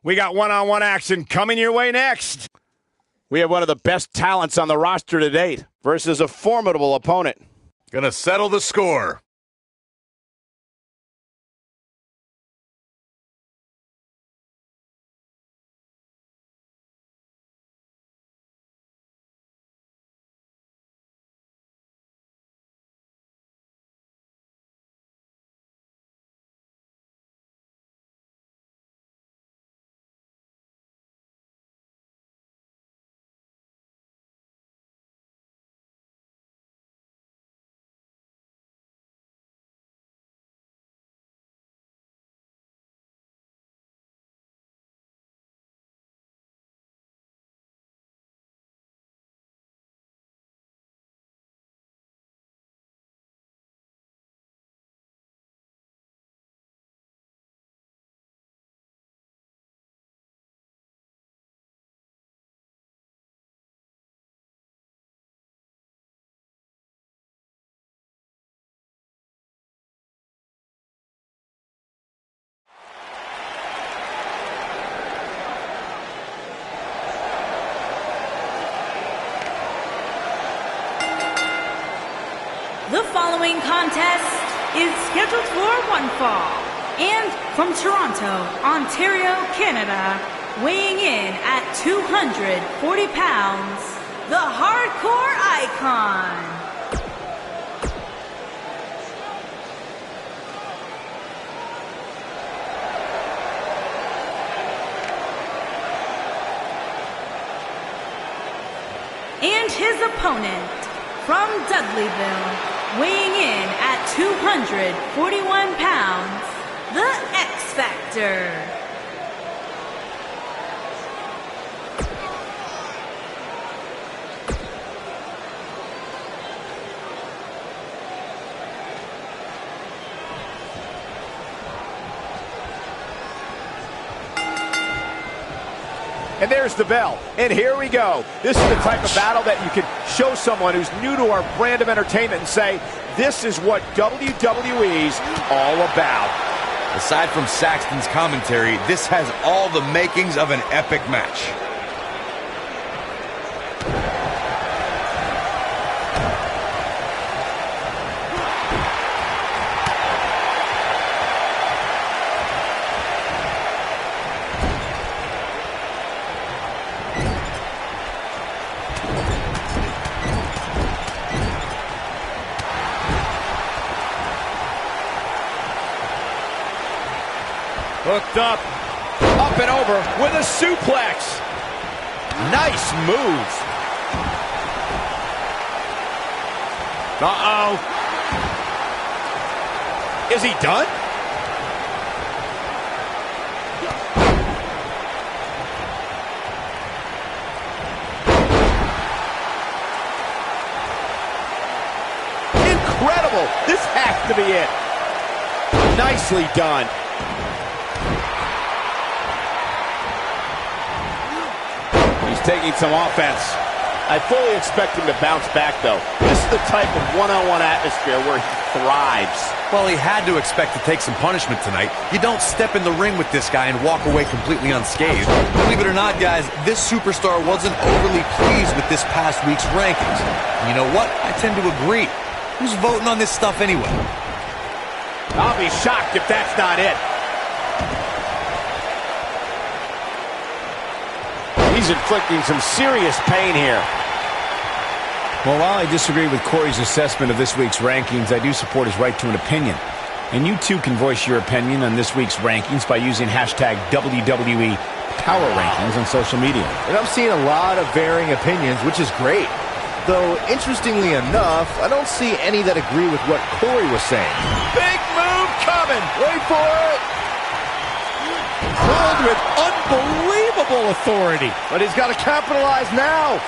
We got one-on-one action coming your way next. We have one of the best talents on the roster to date versus a formidable opponent. Gonna settle the score. The following contest is scheduled for one fall, and from Toronto, Ontario, Canada, weighing in at 240 pounds, the Hardcore Icon. And his opponent, from Dudleyville, weighing in at 241 pounds, the X Factor. And there's the bell. And here we go. This is the type of battle that you can show someone who's new to our brand of entertainment and say, this is what WWE's all about. Aside from Saxton's commentary, this has all the makings of an epic match. Hooked up and over with a suplex. Nice move. Uh-oh. Is he done? Incredible. This has to be it. Nicely done. Taking some offense. I fully expect him to bounce back, though. This is the type of one-on-one atmosphere where he thrives. Well, he had to expect to take some punishment tonight. You don't step in the ring with this guy and walk away completely unscathed. Believe it or not, guys, this superstar wasn't overly pleased with this past week's rankings. And you know what? I tend to agree. Who's voting on this stuff anyway? I'll be shocked if that's not it. He's inflicting some serious pain here. Well, while I disagree with Corey's assessment of this week's rankings, I do support his right to an opinion. And you too can voice your opinion on this week's rankings by using hashtag WWE Power Rankings on social media. And I'm seeing a lot of varying opinions, which is great. Though, interestingly enough, I don't see any that agree with what Corey was saying. Big move coming. Wait for it. Pulled with unbelievable authority. But he's got to capitalize now.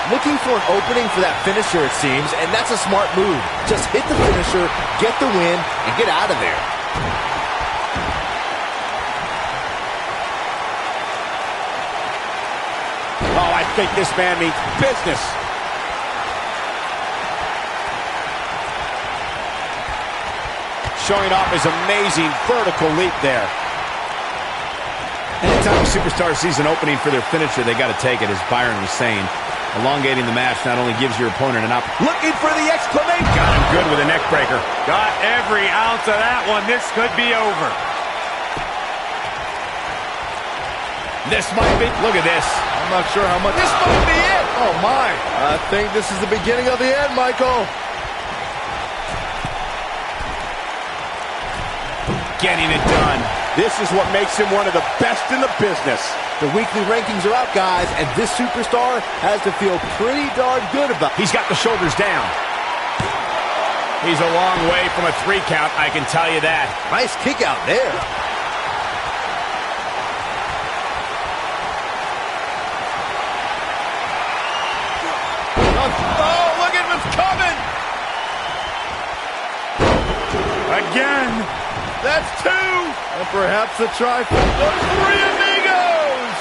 Looking for an opening for that finisher, it seems, and that's a smart move. Just hit the finisher, get the win, and get out of there. Oh, I think this man means business. showing off his amazing vertical leap there. Anytime a superstar sees an opening for their finisher, they got to take it, as Byron was saying. Elongating the match not only gives your opponent an opportunity. Looking for the exclamation. Got him good with a neck breaker. Got every ounce of that one. This could be over. This might be. Look at this. I'm not sure how much. This might be it. Oh, my. I think this is the beginning of the end, Michael. Getting it done. This is what makes him one of the best in the business. The weekly rankings are out, guys, and this superstar has to feel pretty darn good about it. He's got the shoulders down. He's a long way from a 3 count, I can tell you that. Nice kick out there. Oh, look at what's coming. Again. That's 2. And perhaps a trifle. Those 3 amigos.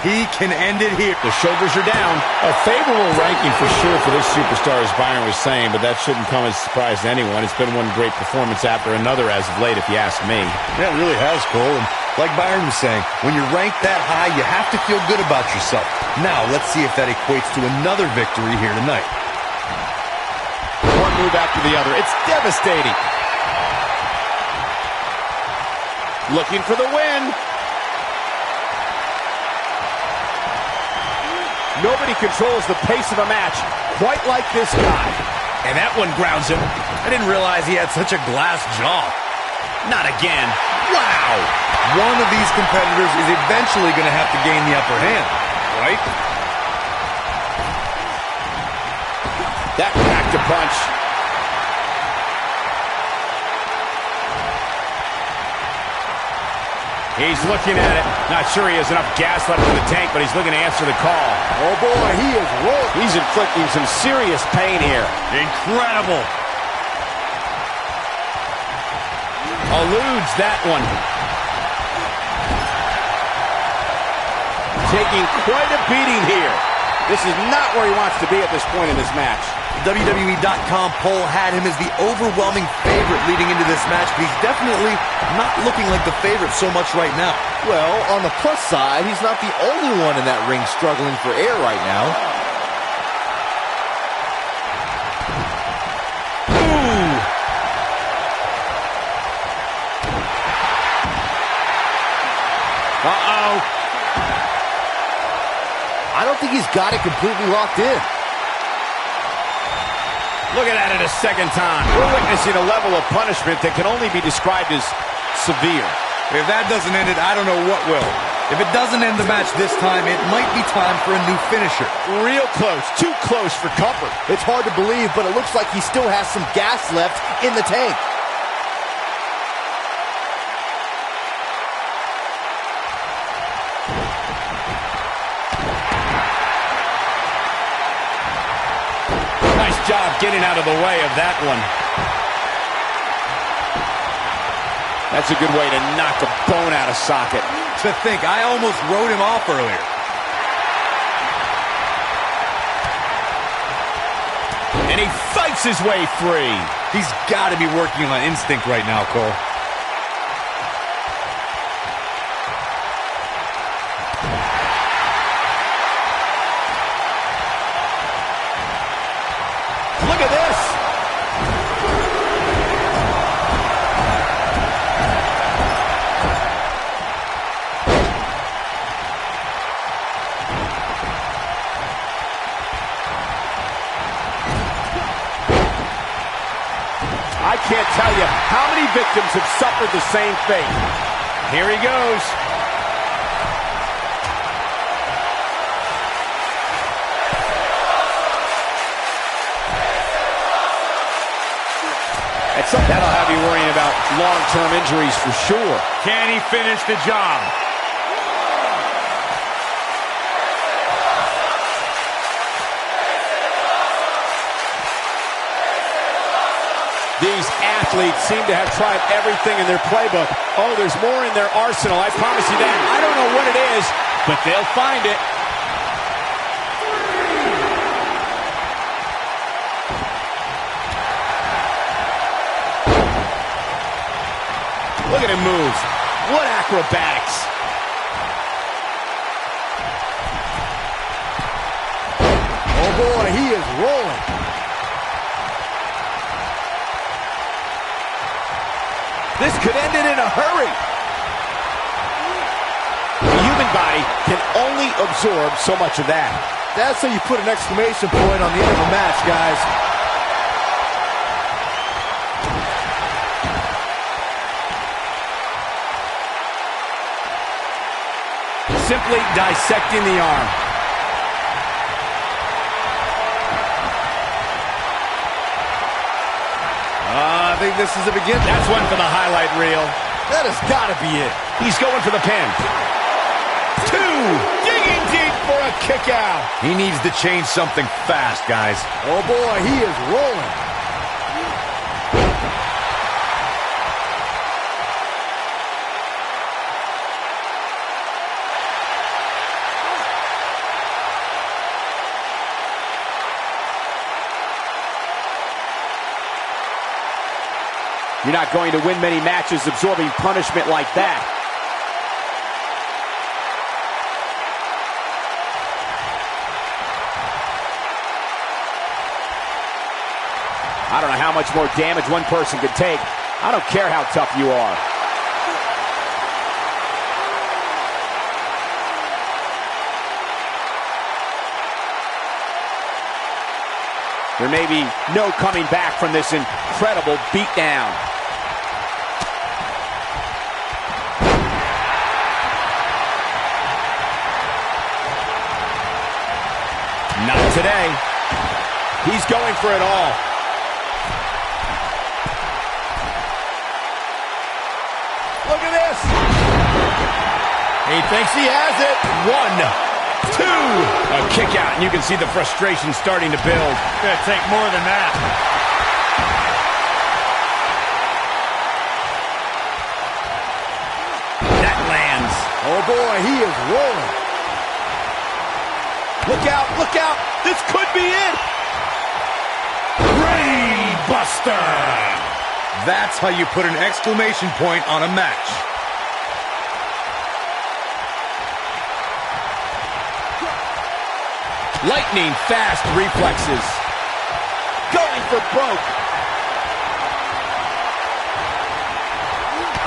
He can end it here. The shoulders are down. A favorable ranking for sure for this superstar, as Byron was saying, but that shouldn't come as a surprise to anyone. It's been one great performance after another as of late, if you ask me. Yeah, it really has, Cole. And like Byron was saying, when you're ranked that high, you have to feel good about yourself. Now, let's see if that equates to another victory here tonight. One move after the other. It's devastating. Looking for the win. Nobody controls the pace of a match quite like this guy. And that one grounds him. I didn't realize he had such a glass jaw. Not again. Wow! One of these competitors is eventually going to have to gain the upper hand, right? That packed a punch. He's looking at it. Not sure he has enough gas left in the tank, but he's looking to answer the call. Oh, boy, he is rolling. He's inflicting some serious pain here. Incredible. Eludes that one. Taking quite a beating here. This is not where he wants to be at this point in this match. WWE.com poll had him as the overwhelming favorite leading into this match, but he's definitely not looking like the favorite so much right now. Well, on the plus side, he's not the only one in that ring struggling for air right now. Ooh! Uh-oh. I don't think he's got it completely locked in. Looking at it a second time. We're witnessing a level of punishment that can only be described as severe. If that doesn't end it, I don't know what will. If it doesn't end the match this time, it might be time for a new finisher. Real close. Too close for comfort. It's hard to believe, but it looks like he still has some gas left in the tank. Nice job getting out of the way of that one. That's a good way to knock a bone out of socket. To think, I almost wrote him off earlier. And he fights his way free. He's got to be working on instinct right now, Cole. Look at this. I can't tell you how many victims have suffered the same fate. Here he goes. That'll have you worrying about long-term injuries for sure. Can he finish the job? These athletes seem to have tried everything in their playbook. Oh, there's more in their arsenal, I promise you that. I don't know what it is, but they'll find it. at him move. What acrobatics. Oh boy, he is rolling. This could end it in a hurry. The human body can only absorb so much of that. That's how you put an exclamation point on the end of a match, guys. Simply dissecting the arm. I think this is the beginning. That's one for the highlight reel. That has got to be it. He's going for the pin. 2, digging deep for a kick out. He needs to change something fast, guys. Oh boy, he is rolling. You're not going to win many matches absorbing punishment like that. I don't know how much more damage one person could take. I don't care how tough you are. There may be no coming back from this incredible beatdown. Not today. He's going for it all. Look at this. He thinks he has it. 1, 2. A kick out, and you can see the frustration starting to build. It's going to take more than that. That lands. Oh boy, he is rolling. Look out, look out. This could be it. Brainbuster. That's how you put an exclamation point on a match. Lightning fast reflexes. Going for broke.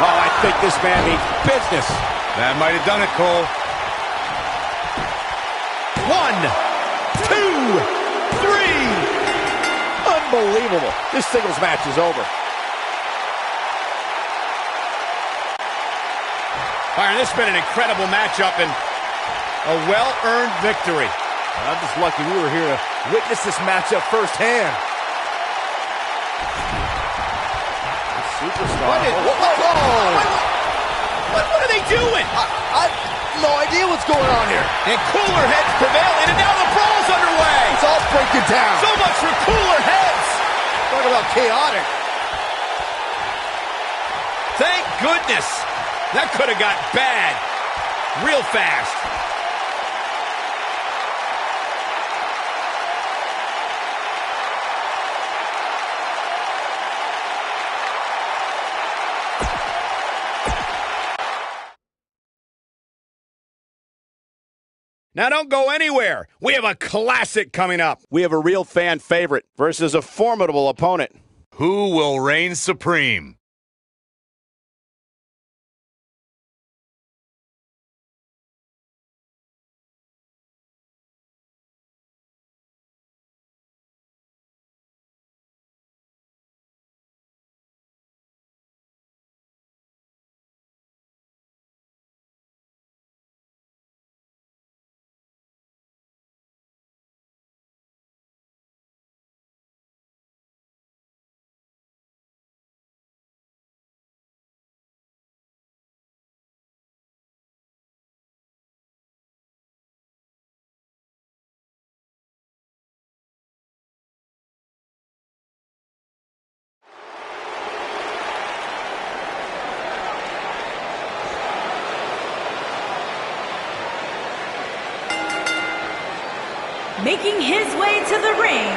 Oh, I think this man means business. That might have done it, Cole. 1, 2, 3. Unbelievable. This singles match is over. Byron, this has been an incredible matchup and a well-earned victory. I'm just lucky we were here to witness this matchup firsthand. The superstar. What are they doing? I have no idea what's going on here. And cooler heads prevailing, and now the brawl's underway. It's all breaking down. So much for cooler heads. Talk about chaotic. Thank goodness. That could have got bad real fast. Now don't go anywhere. We have a classic coming up. We have a real fan favorite versus a formidable opponent. Who will reign supreme? Making his way to the ring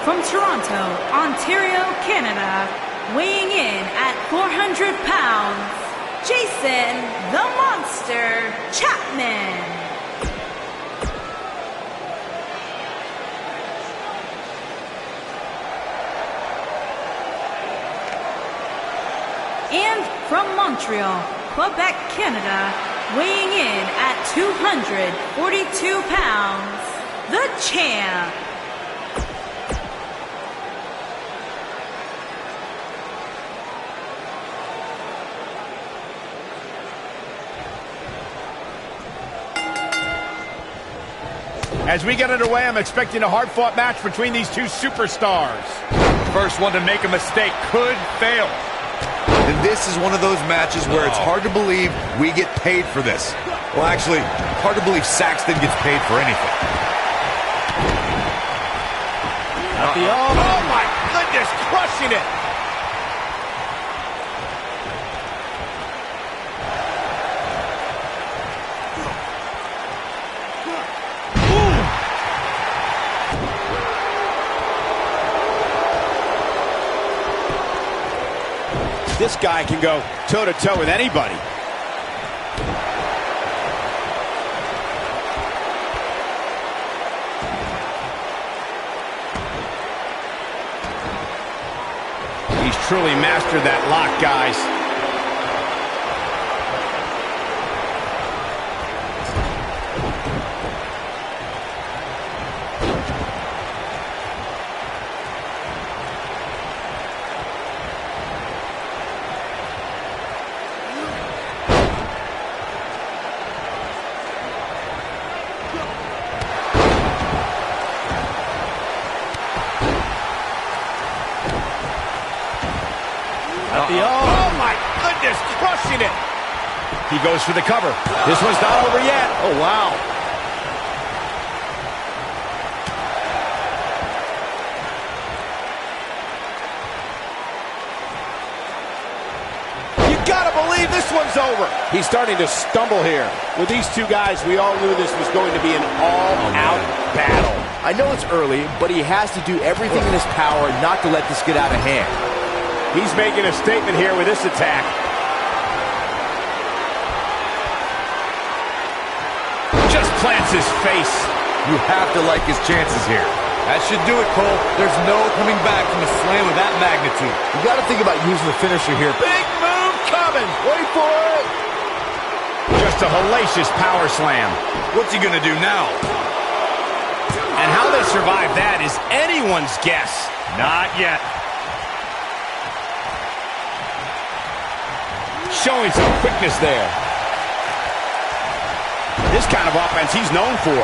from Toronto, Ontario, Canada, weighing in at 400 pounds, Jason the Monster Chapman. And from Montreal, Quebec, Canada, weighing in at 242 pounds, the champ. As we get underway, I'm expecting a hard-fought match between these two superstars. The first one to make a mistake could fail. And this is one of those matches where it's hard to believe we get paid for this. Well, actually, hard to believe Saxton gets paid for anything. Oh, my goodness, crushing it. This guy can go toe-to-toe with anybody. He's truly mastered that lock, guys. Oh, my goodness, crushing it. He goes for the cover. This one's not over yet. Oh, wow. You gotta believe this one's over. He's starting to stumble here. With these two guys, we all knew this was going to be an all-out battle. I know it's early, but he has to do everything in his power not to let this get out of hand. He's making a statement here with this attack. Just plants his face. You have to like his chances here. That should do it, Cole. There's no coming back from a slam of that magnitude. You got to think about using the finisher here. Big move coming. Wait for it. Just a hellacious power slam. What's he going to do now? And how they survive that is anyone's guess. Not yet. Showing some quickness there. This kind of offense he's known for.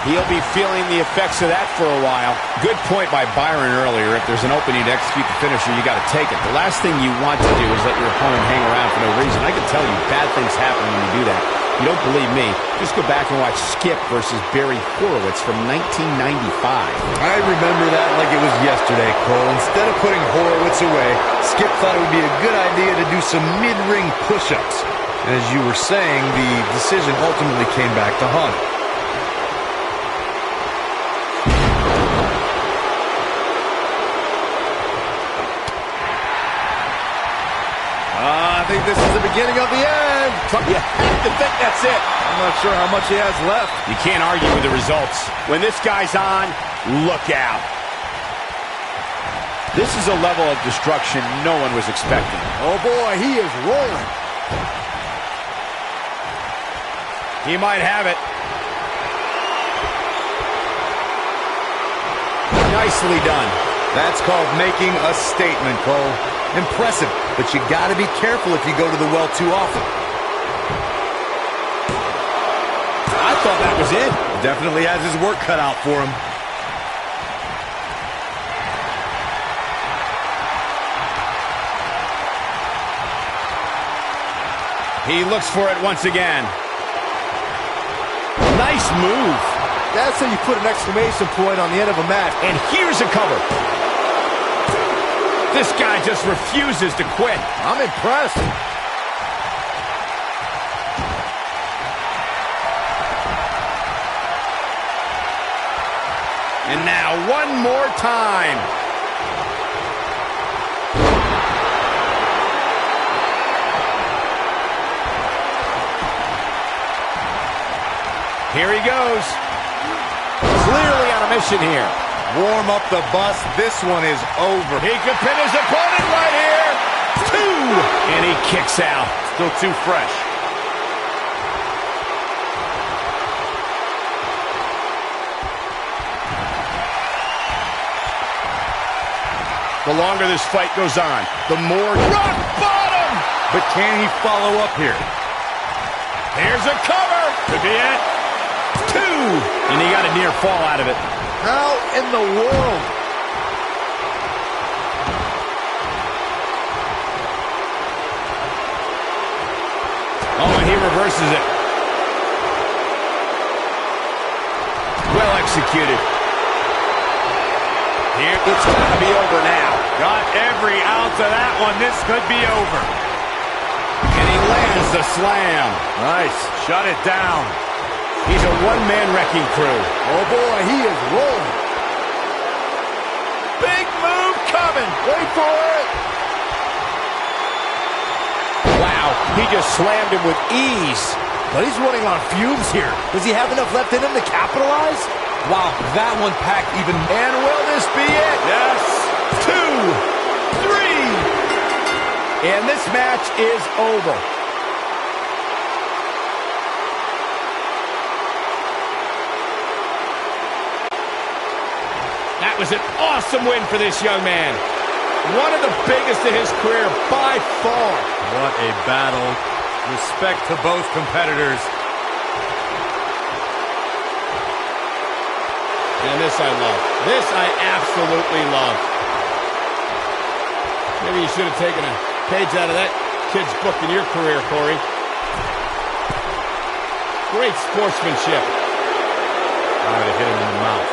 He'll be feeling the effects of that for a while. Good point by Byron earlier. If there's an opening to execute the finisher, you got to take it. The last thing you want to do is let your opponent hang around for no reason. I can tell you bad things happen when you do that. You don't believe me? Just go back and watch Skip versus Barry Horowitz from 1995. I remember that like it was yesterday, Cole. Instead of putting Horowitz away, Skip thought it would be a good idea to do some mid-ring push-ups. As you were saying, the decision ultimately came back to haunt him. I think this is the beginning of the end. You have to think that's it. I'm not sure how much he has left. You can't argue with the results. When this guy's on, look out. This is a level of destruction no one was expecting. Oh boy, he is rolling. He might have it. Nicely done. That's called making a statement, Cole. Impressive, but you got to be careful if you go to the well too often. I thought that was it. Definitely has his work cut out for him. He looks for it once again. Nice move. That's how you put an exclamation point on the end of a match. And here's a cover. This guy just refuses to quit. I'm impressed. And now one more time. Here he goes. Clearly on a mission here. Warm up the bus. This one is over. He could pin his opponent right here. 2. And he kicks out. Still too fresh. The longer this fight goes on, the more rock bottom. But can he follow up here? Here's a cover. Could be it. 2. And he got a near fall out of it. How in the world? Oh, and he reverses it. Well executed. Here, it's got to be over now. Got every ounce of that one. This could be over. And he lands the slam. Nice. Shut it down. He's a one-man wrecking crew. Oh, boy, he is rolling. Big move coming. Wait for it. Wow, he just slammed him with ease. But he's running on fumes here. Does he have enough left in him to capitalize? Wow, that one packed even. And will this be it? Yes. 2, 3. And this match is over. That was an awesome win for this young man. One of the biggest of his career by far. What a battle. Respect to both competitors. And this I love. This I absolutely love. Maybe you should have taken a page out of that kid's book in your career, Corey. Great sportsmanship. I would have hit him in the mouth.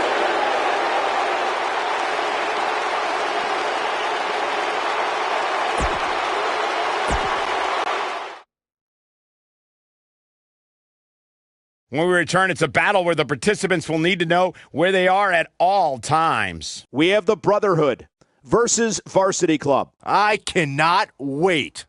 When we return, it's a battle where the participants will need to know where they are at all times. We have the Brotherhood versus Varsity Club. I cannot wait.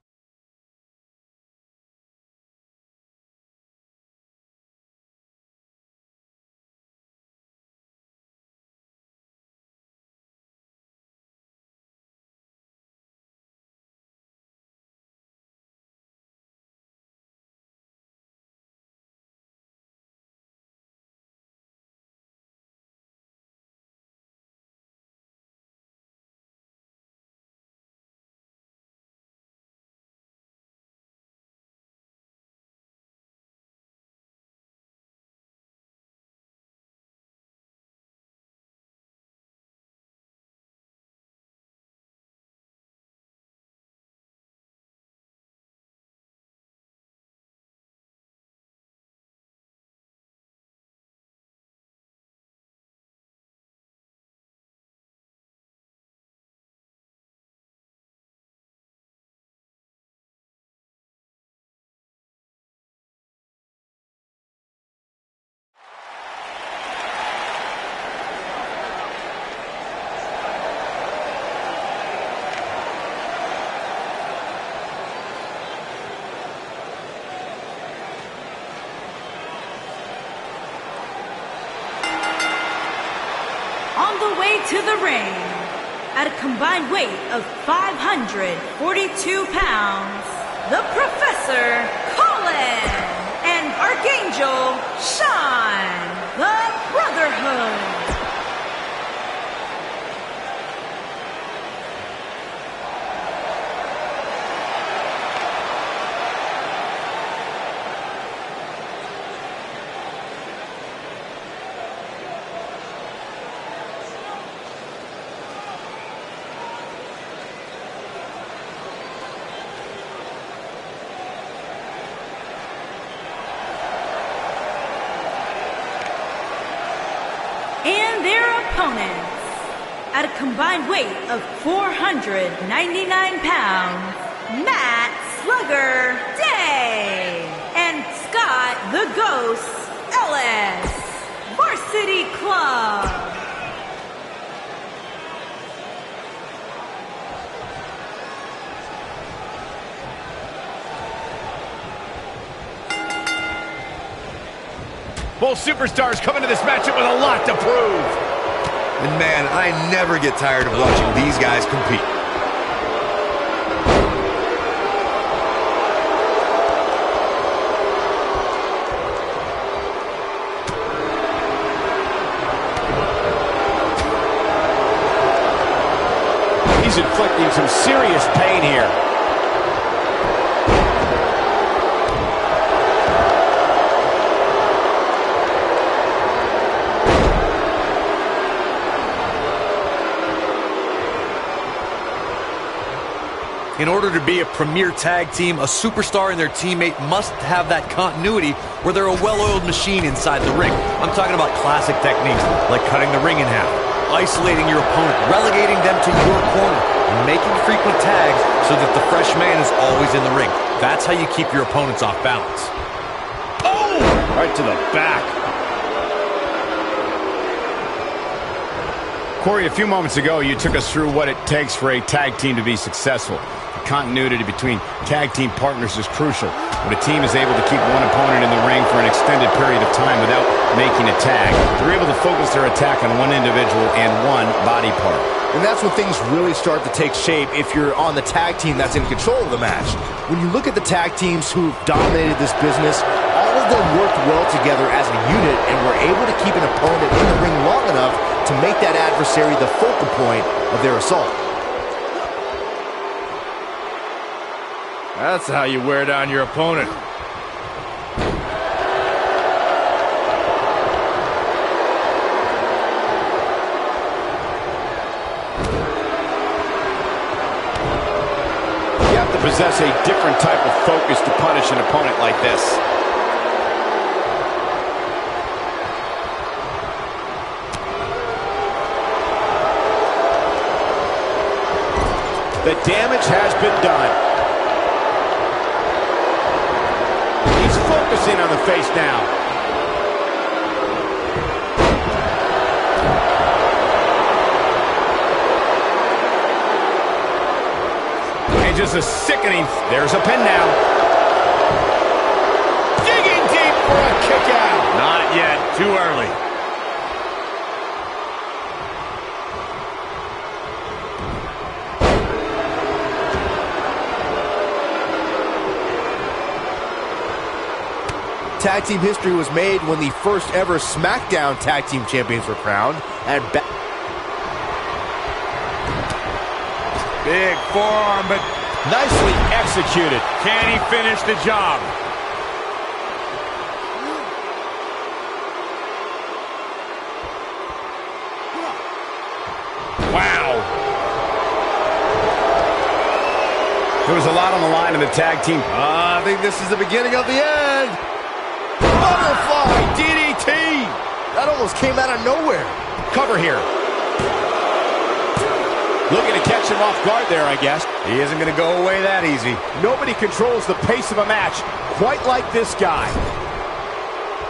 On the way to the ring, at a combined weight of 542 pounds, the Professor Colin and Archangel Sean, the Brotherhood. And their opponents, at a combined weight of 499 pounds, Matt Slugger Day and Scott the Ghost Ellis, Varsity Club. Both superstars come into this matchup with a lot to prove. And man, I never get tired of watching these guys compete. He's inflicting some serious pain here. In order to be a premier tag team, a superstar and their teammate must have that continuity where they're a well-oiled machine inside the ring. I'm talking about classic techniques like cutting the ring in half, isolating your opponent, relegating them to your corner, and making frequent tags so that the fresh man is always in the ring. That's how you keep your opponents off balance. Oh! Right to the back. Corey, a few moments ago, you took us through what it takes for a tag team to be successful. The continuity between tag team partners is crucial. When a team is able to keep one opponent in the ring for an extended period of time without making a tag, they're able to focus their attack on one individual and one body part. And that's when things really start to take shape if you're on the tag team that's in control of the match. When you look at the tag teams who've dominated this business, all of them worked well together as a unit and were able to keep an opponent in the ring long enough to make that adversary the focal point of their assault. That's how you wear down your opponent. You have to possess a different type of focus to punish an opponent like this. The damage has been done. He's focusing on the face now. And just a sickening. There's a pin now. Digging deep for a kick out. Not yet. Too early. Tag team history was made when the first ever SmackDown Tag Team Champions were crowned at Big forearm, but Nicely executed. can he finish the job? Wow. There was a lot on the line in the tag team. I think this is the beginning of the end. Butterfly DDT. That almost came out of nowhere. Cover here. Looking to catch him off guard there, I guess. He isn't going to go away that easy. Nobody controls the pace of a match quite like this guy.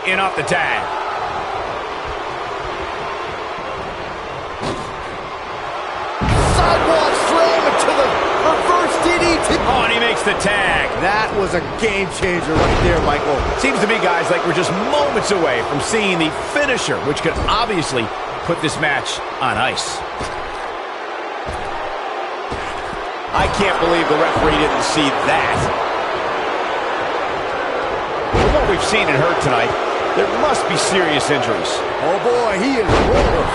In off the tag. Sidewalk slam into the reverse DDT. Oh, and he makes the tag. That was a game changer right there, Michael. Seems to me, guys, like we're just moments away from seeing the finisher, which could obviously put this match on ice. I can't believe the referee didn't see that. From what we've seen and heard tonight, there must be serious injuries. Oh boy, he is rolling.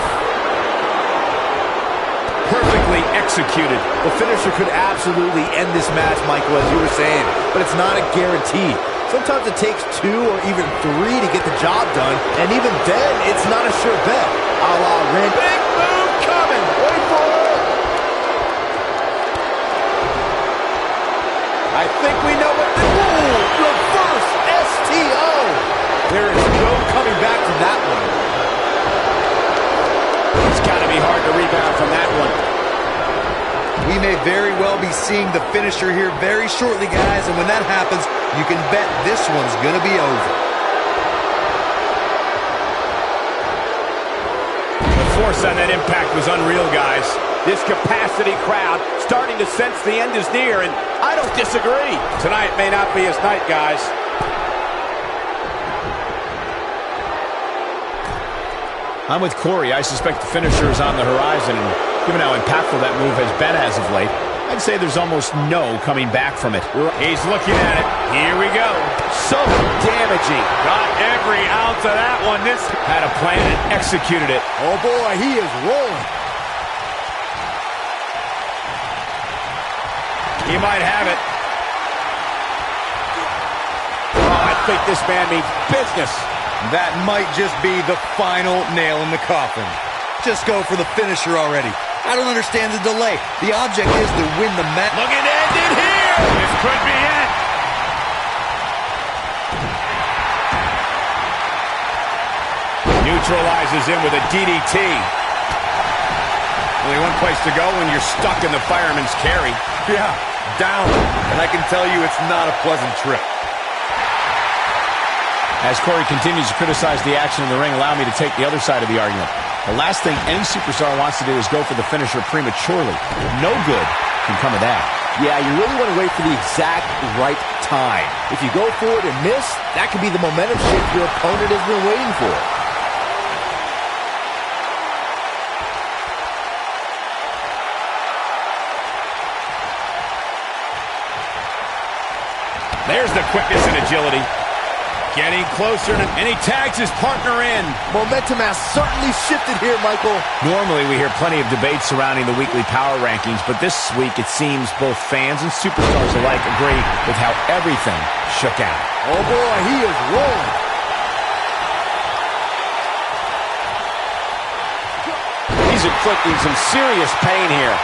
Perfectly executed. The finisher could absolutely end this match, Michael, as you were saying, but it's not a guarantee. Sometimes it takes 2 or even 3 to get the job done, and even then, it's not a sure bet. A la Ren. Big move coming. Wait for it. I think we know what the Reverse STO. There is no coming back from that one. It's got to be hard to rebound from that one. We may very well be seeing the finisher here very shortly, guys, and when that happens, you can bet this one's going to be over. The force on that impact was unreal, guys. This capacity crowd starting to sense the end is near, and I don't disagree. Tonight may not be his night, guys. I'm with Corey. I suspect the finisher is on the horizon, and given how impactful that move has been as of late, I'd say there's almost no coming back from it. He's looking at it. Here we go. So damaging. Got every ounce of that one. This Had a plan and executed it. Oh, boy, he is rolling. He might have it. Oh, I think this man means business. That might just be the final nail in the coffin. Just go for the finisher already. I don't understand the delay. The object is to win the match. Looking to end it here. This could be it. Neutralizes him with a DDT. Only one place to go when you're stuck in the fireman's carry. Yeah, down. And I can tell you it's not a pleasant trip. As Corey continues to criticize the action in the ring, allow me to take the other side of the argument. The last thing any superstar wants to do is go for the finisher prematurely. No good can come of that. Yeah, you really want to wait for the exact right time. If you go for it and miss, that could be the momentum shift your opponent has been waiting for. There's the quickness and agility. Getting closer, and he tags his partner in. Momentum has certainly shifted here, Michael. Normally, we hear plenty of debate surrounding the weekly power rankings, but this week it seems both fans and superstars alike agree with how everything shook out. Oh, boy, he is rolling. He's inflicting some serious pain here.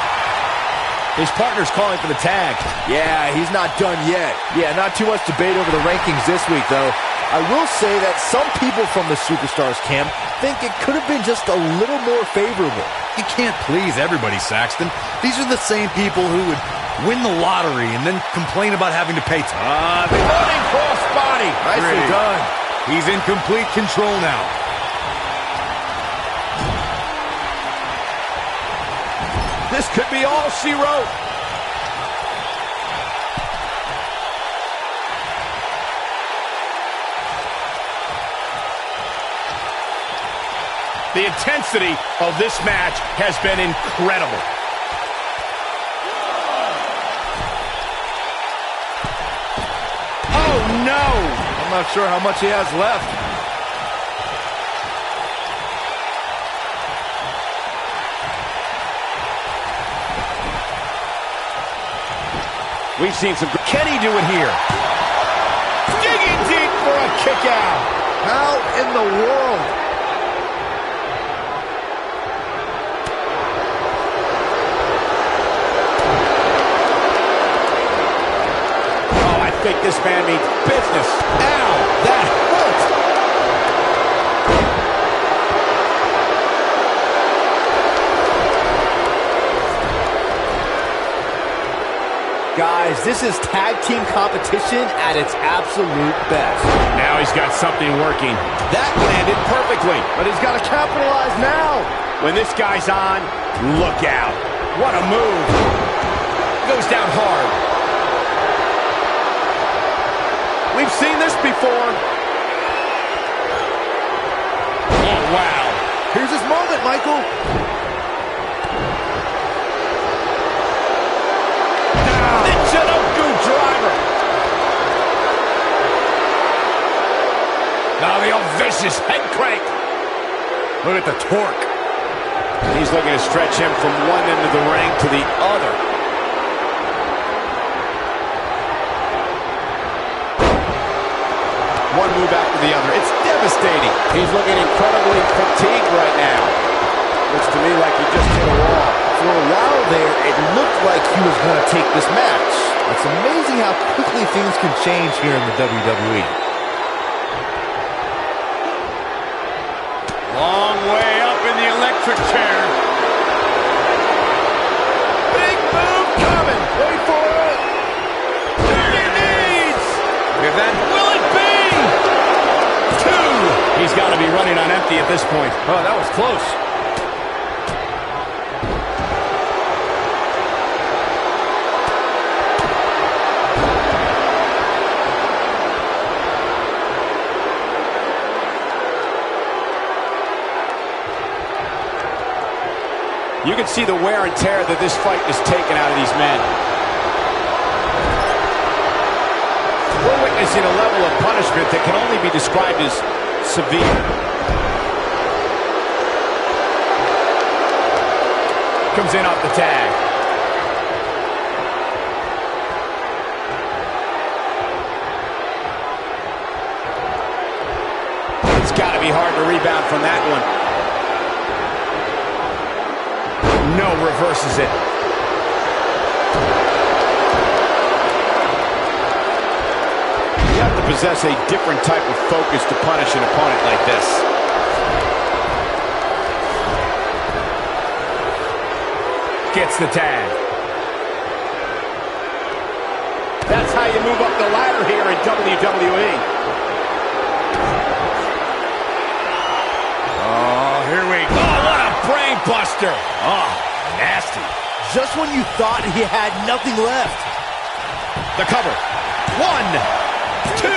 His partner's calling for the tag. Yeah, he's not done yet. Yeah, not too much debate over the rankings this week, though. I will say that some people from the Superstars camp think it could have been just a little more favorable. You can't please everybody, Saxton. These are the same people who would win the lottery and then complain about having to pay The running cross body. Nicely done. He's in complete control now. This could be all she wrote. The intensity of this match has been incredible. Oh, no. I'm not sure how much he has left. We've seen some. Can he do it here? Digging deep for a kick out. How in the world? Oh, I think this man means business. Ow, that hurt. Guys, this is tag team competition at its absolute best. Now he's got something working. That landed perfectly. But he's got to capitalize now. When this guy's on, look out. What a move. Goes down hard. We've seen this before. Oh, wow. Here's his moment, Michael. Driver. Now the old vicious head crank. Look at the torque. He's looking to stretch him from one end of the ring to the other. One move after the other. It's devastating. He's looking incredibly fatigued right now. Looks to me like he just hit a wall. For a while there, it looked like he was going to take this match. It's amazing how quickly things can change here in the WWE. Long way up in the electric chair. Big move coming. Wait for it. Dirty knees. If that Will it be? Two. He's got to be running on empty at this point. Oh, that was close. You can see the wear and tear that this fight has taken out of these men. We're witnessing a level of punishment that can only be described as severe. Comes in off the tag. It's got to be hard to rebound from that one. No, reverses it. You have to possess a different type of focus to punish an opponent like this. Gets the tag. That's how you move up the ladder here in WWE. Oh, here we go. Oh, what a brain buster. Oh, nasty. Just when you thought he had nothing left. The cover. 1, 2.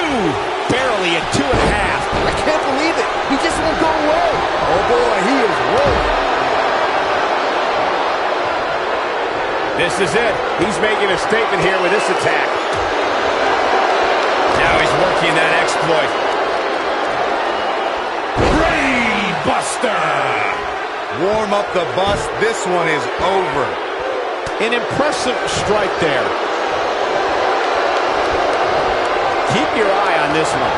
Barely at 2.5. I can't believe it. He just won't go away. Oh, boy, he is rolling. This is it. He's making a statement here with this attack. Now he's working that exploit. Brain buster. Warm up the bus. This one is over. An impressive strike there. Keep your eye on this one.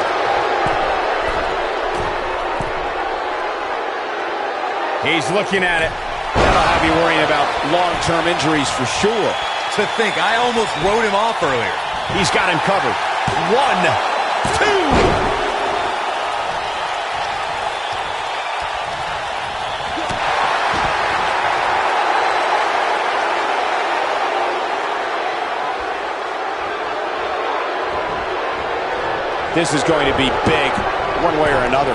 He's looking at it. That'll have you worrying about long-term injuries for sure. To think, I almost wrote him off earlier. He's got him covered. 1, 2. This is going to be big, one way or another.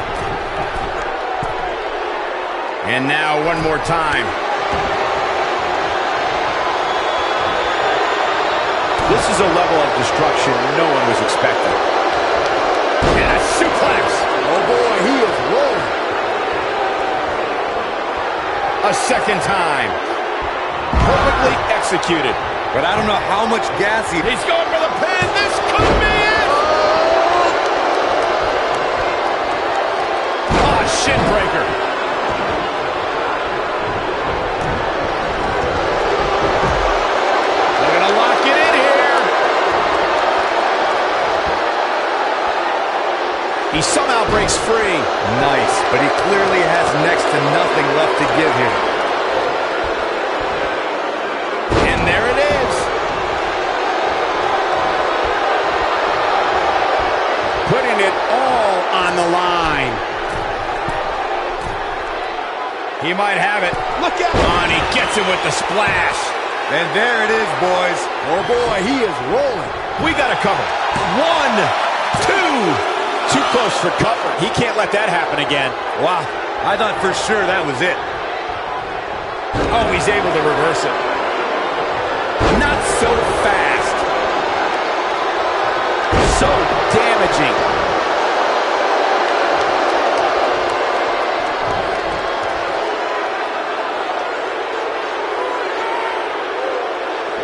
And now one more time. This is a level of destruction no one was expecting. And a suplex. Oh, boy, he is rolling. A second time. Perfectly executed. But I don't know how much gas he... He's going for the pin. This could be it. Oh, shin breaker. They're going to lock it in here. He somehow breaks free. Nice, but he clearly has next to nothing left to give him. And there it is. Putting it all on the line. He might have it. Look out. And he gets it with the splash. And there it is, boys. Oh, boy, he is rolling. We got to cover. 1, 2. Too close for cover. He can't let that happen again. Wow, I thought for sure that was it. Oh, he's able to reverse it. Not so fast. So damaging.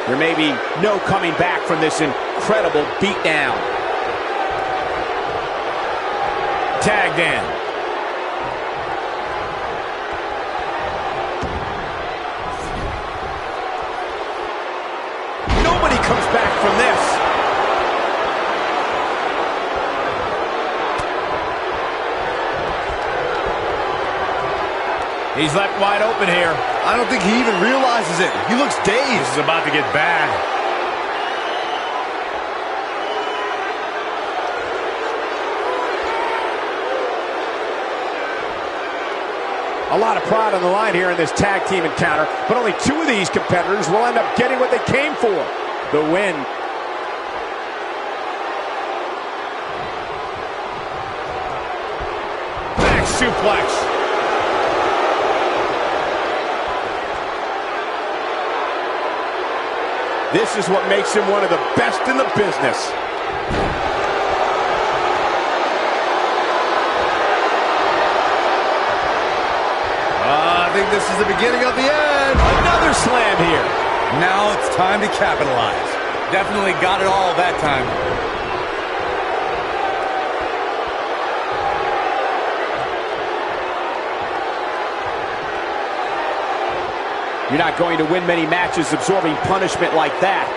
There may be no coming back from this incredible beatdown. Tagged in. Nobody comes back from this. He's left wide open here. I don't think he even realizes it. He looks dazed. This is about to get bad. A lot of pride on the line here in this tag team encounter, but only 2 of these competitors will end up getting what they came for, the win. Back suplex. This is what makes him one of the best in the business. think this is the beginning of the end. Another slam here. Now it's time to capitalize. Definitely got it all that time. You're not going to win many matches absorbing punishment like that.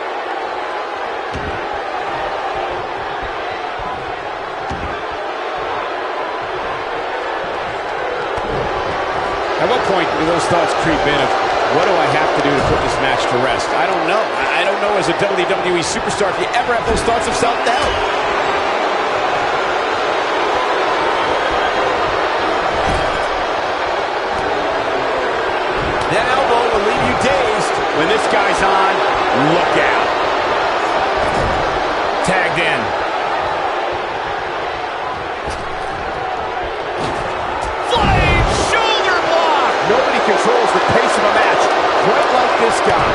At what point do those thoughts creep in of, what do I have to do to put this match to rest? I don't know. I don't know as a WWE superstar if you ever have those thoughts of self-doubt. That elbow will leave you dazed. When this guy's on, look out. Tagged in. Flying shoulder block. Nobody controls the pace of a match quite like this guy.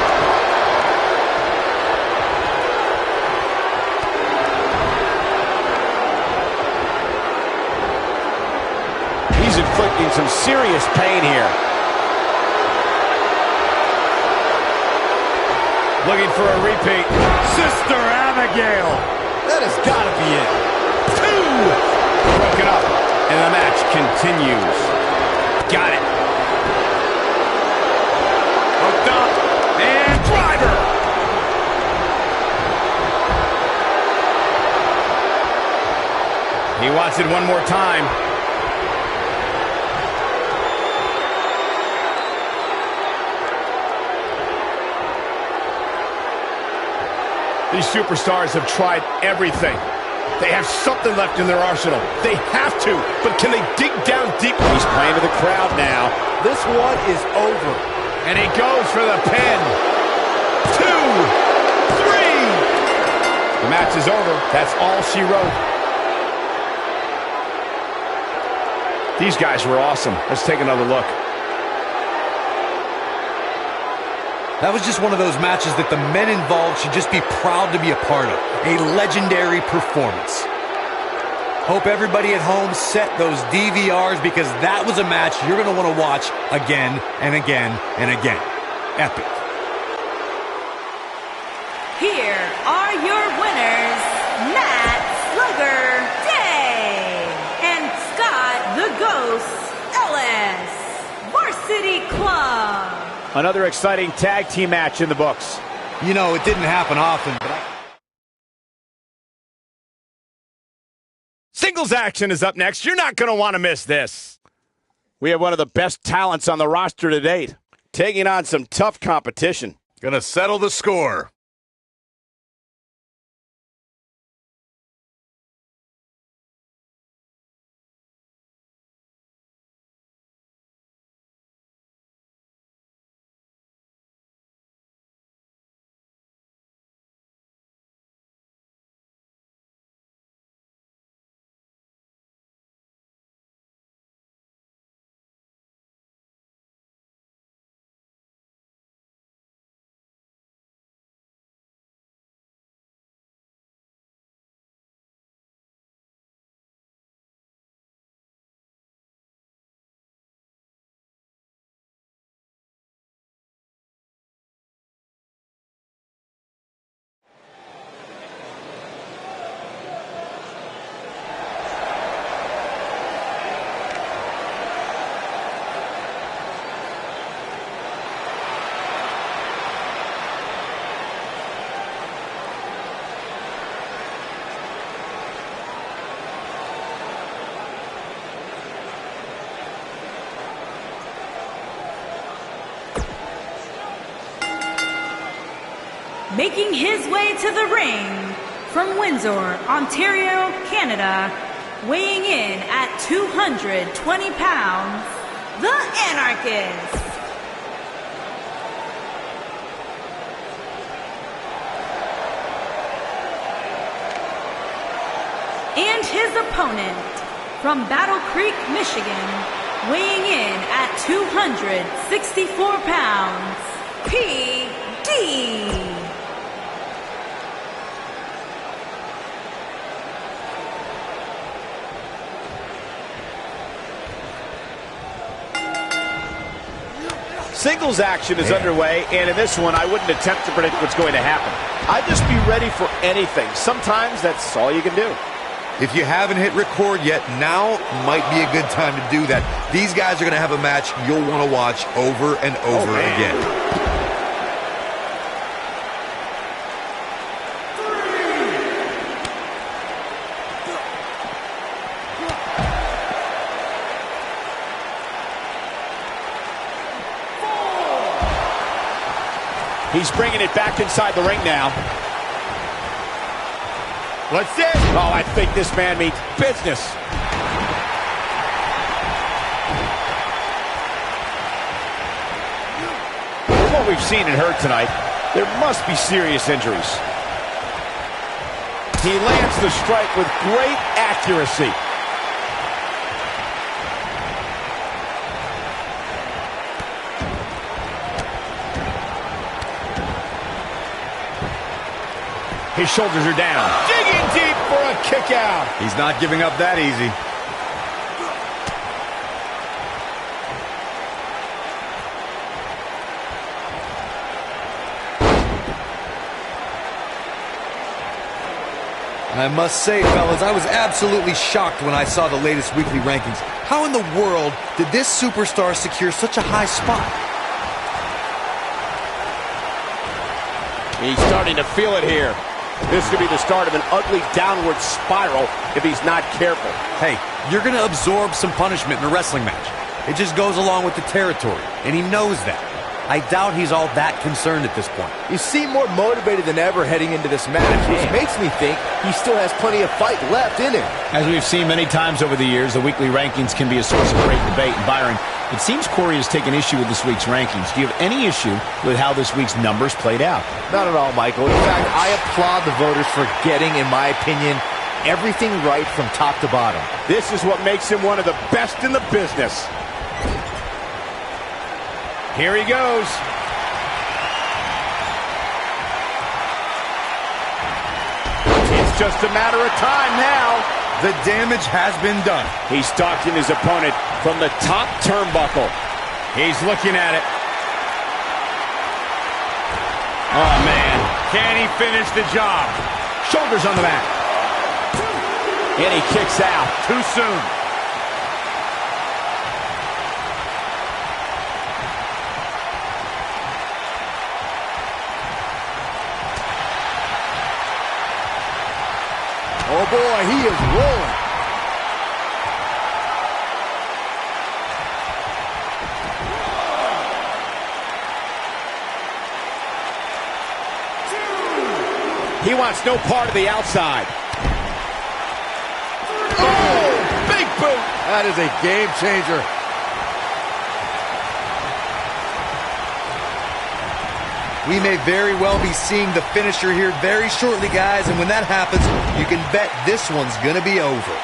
He's inflicting some serious pain here. Looking for a repeat. Sister Abigail. That has got to be it. Two. Broken up. And the match continues. Got it. Hooked up. And driver. He wants it one more time. These superstars have tried everything. They have something left in their arsenal. They have to, but can they dig down deep? He's playing to the crowd now. This one is over. And he goes for the pin. 2, 3. The match is over. That's all she wrote. These guys were awesome. Let's take another look. That was just one of those matches that the men involved should just be proud to be a part of. A legendary performance. Hope everybody at home set those DVRs because that was a match you're going to want to watch again and again and again. Epic. Here are your winners, Matt Slugger Day and Scott the Ghost Ellis, Varsity Club. Another exciting tag team match in the books. You know, it didn't happen often, but Singles action is up next. You're not going to want to miss this. We have one of the best talents on the roster to date, taking on some tough competition. Gonna settle the score. Making his way to the ring from Windsor, Ontario, Canada, weighing in at 220 pounds, the Anarchist. And his opponent from Battle Creek, Michigan, weighing in at 264 pounds, PD. Singles action is underway, and in this one, I wouldn't attempt to predict what's going to happen. I'd just be ready for anything. Sometimes that's all you can do. If you haven't hit record yet, now might be a good time to do that. These guys are going to have a match you'll want to watch over and over again. He's bringing it back inside the ring now. What's this? Oh, I think this man means business. From what we've seen and heard tonight, there must be serious injuries. He lands the strike with great accuracy. His shoulders are down. Digging deep for a kick out. He's not giving up that easy. I must say, fellas, I was absolutely shocked when I saw the latest weekly rankings. How in the world did this superstar secure such a high spot? He's starting to feel it here. This could be the start of an ugly downward spiral if he's not careful. Hey, you're going to absorb some punishment in a wrestling match. It just goes along with the territory, and he knows that. I doubt he's all that concerned at this point. You seem more motivated than ever heading into this match, which makes me think he still has plenty of fight left in him. As we've seen many times over the years, the weekly rankings can be a source of great debate. And Byron, it seems Corey has taken issue with this week's rankings. Do you have any issue with how this week's numbers played out? Not at all, Michael. In fact, I applaud the voters for getting, in my opinion, everything right from top to bottom. This is what makes him one of the best in the business. Here he goes. It's just a matter of time now. The damage has been done. He's stalking his opponent from the top turnbuckle. He's looking at it. Oh, man. Can he finish the job? Shoulders on the mat. And he kicks out. Too soon. Oh, boy, he is rolling. He wants no part of the outside. Oh, big boot. That is a game changer. We may very well be seeing the finisher here very shortly, guys, and when that happens, you can bet this one's going to be over.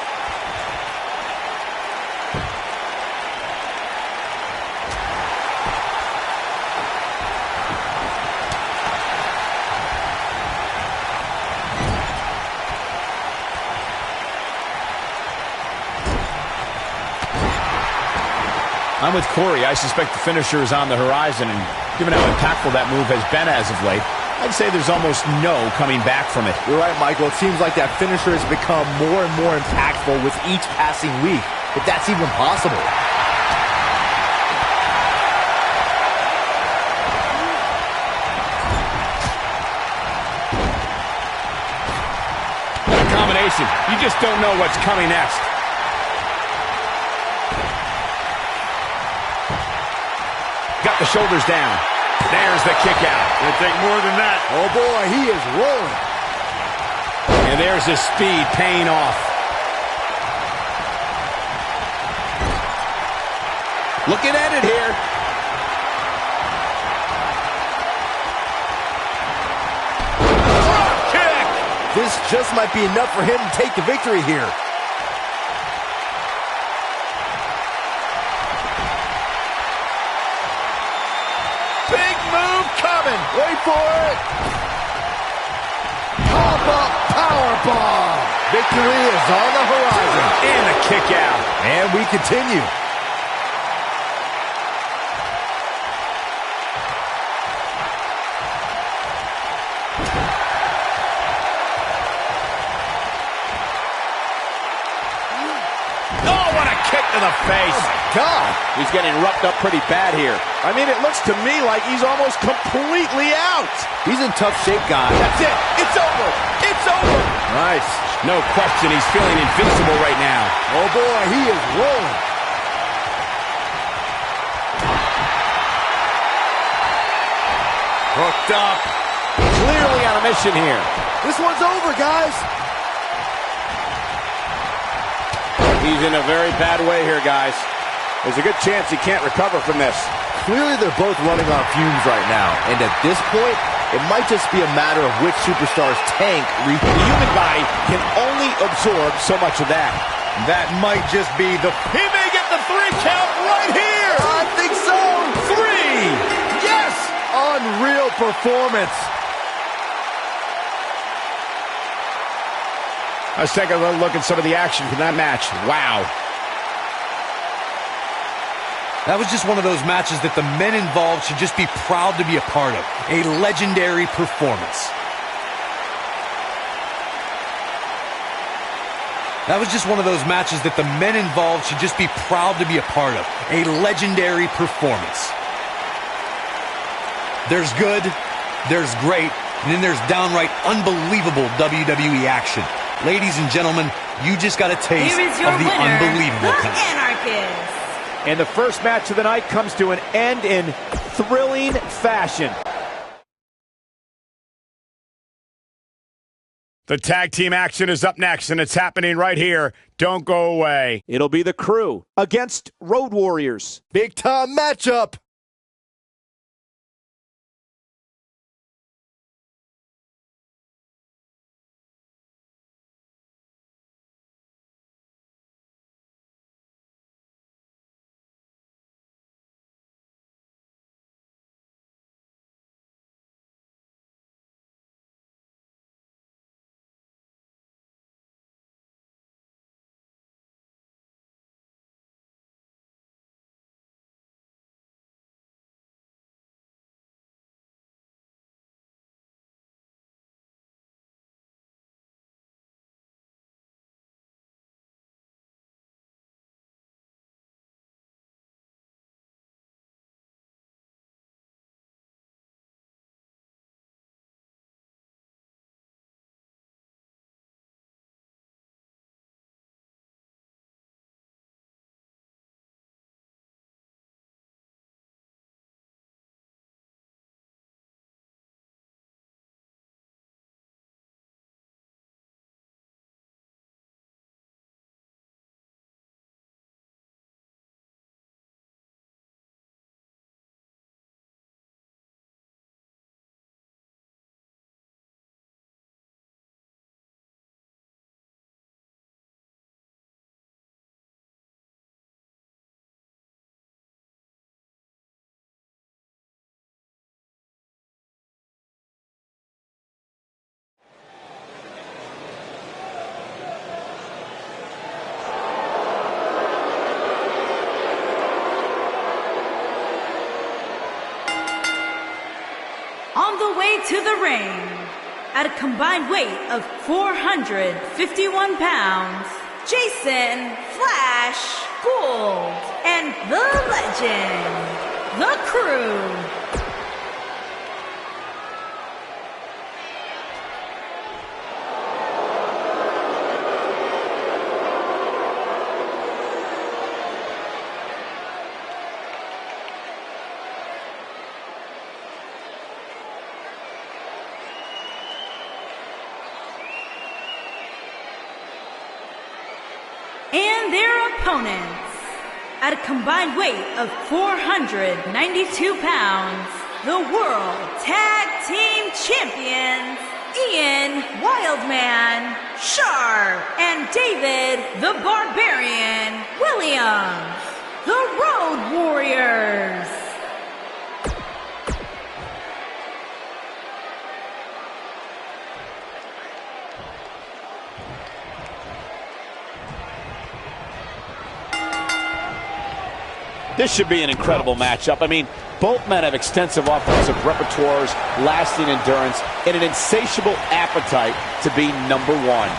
I'm with Corey. I suspect the finisher is on the horizon, and given how impactful that move has been as of late, I'd say there's almost no coming back from it. You're right, Michael. It seems like that finisher has become more and more impactful with each passing week, if that's even possible. What a combination. You just don't know what's coming next. Got the shoulders down. There's the kick out. It'll take more than that. Oh, boy, he is rolling. And there's his speed paying off. Looking at it here. Drop kick. This just might be enough for him to take the victory here. Big move coming. Wait for it. Pop-up powerbomb. Victory is on the horizon. And a kick out. And we continue. to the face. Oh, God. He's getting roughed up pretty bad here. I mean, it looks to me like he's almost completely out. He's in tough shape, guys. That's it. It's over. It's over. Nice. No question, he's feeling invincible right now. Oh, boy, he is rolling. Hooked up. Clearly on a mission here. This one's over, guys. He's in a very bad way here, guys. There's a good chance he can't recover from this. Clearly, they're both running on fumes right now. And at this point, it might just be a matter of which superstar's tank reaches. The human body can only absorb so much of that. That might just be the... He may get the 3 count right here. I think so. 3. Yes. Unreal performance. Let's take a little look at some of the action from that match. Wow. That was just one of those matches that the men involved should just be proud to be a part of. A legendary performance. That was just one of those matches that the men involved should just be proud to be a part of. A legendary performance. There's good, there's great, and then there's downright unbelievable WWE action. Ladies and gentlemen, you just got a taste Here is your of the winner, unbelievable the kind. Anarchist. And the first match of the night comes to an end in thrilling fashion. The tag team action is up next, and it's happening right here. Don't go away. It'll be the Crew against Road Warriors. Big time matchup. On the way to the ring, at a combined weight of 451 pounds, Jason Flash Gould and the Legend, the Crew. And their opponents, at a combined weight of 492 pounds, the World Tag Team Champions, Ian Wildman Sharp and David the Barbarian Williams, the Road Warriors. This should be an incredible matchup. I mean, both men have extensive offensive repertoires, lasting endurance, and an insatiable appetite to be number one.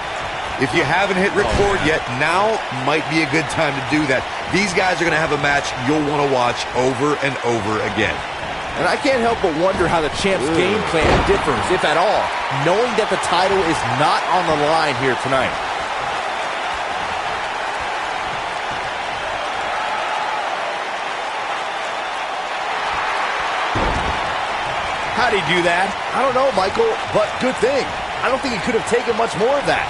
If you haven't hit record yet, now might be a good time to do that. These guys are going to have a match you'll want to watch over and over again. And I can't help but wonder how the champ's game plan differs, if at all, knowing that the title is not on the line here tonight. How'd he do that? I don't know, Michael, but good thing. I don't think he could have taken much more of that.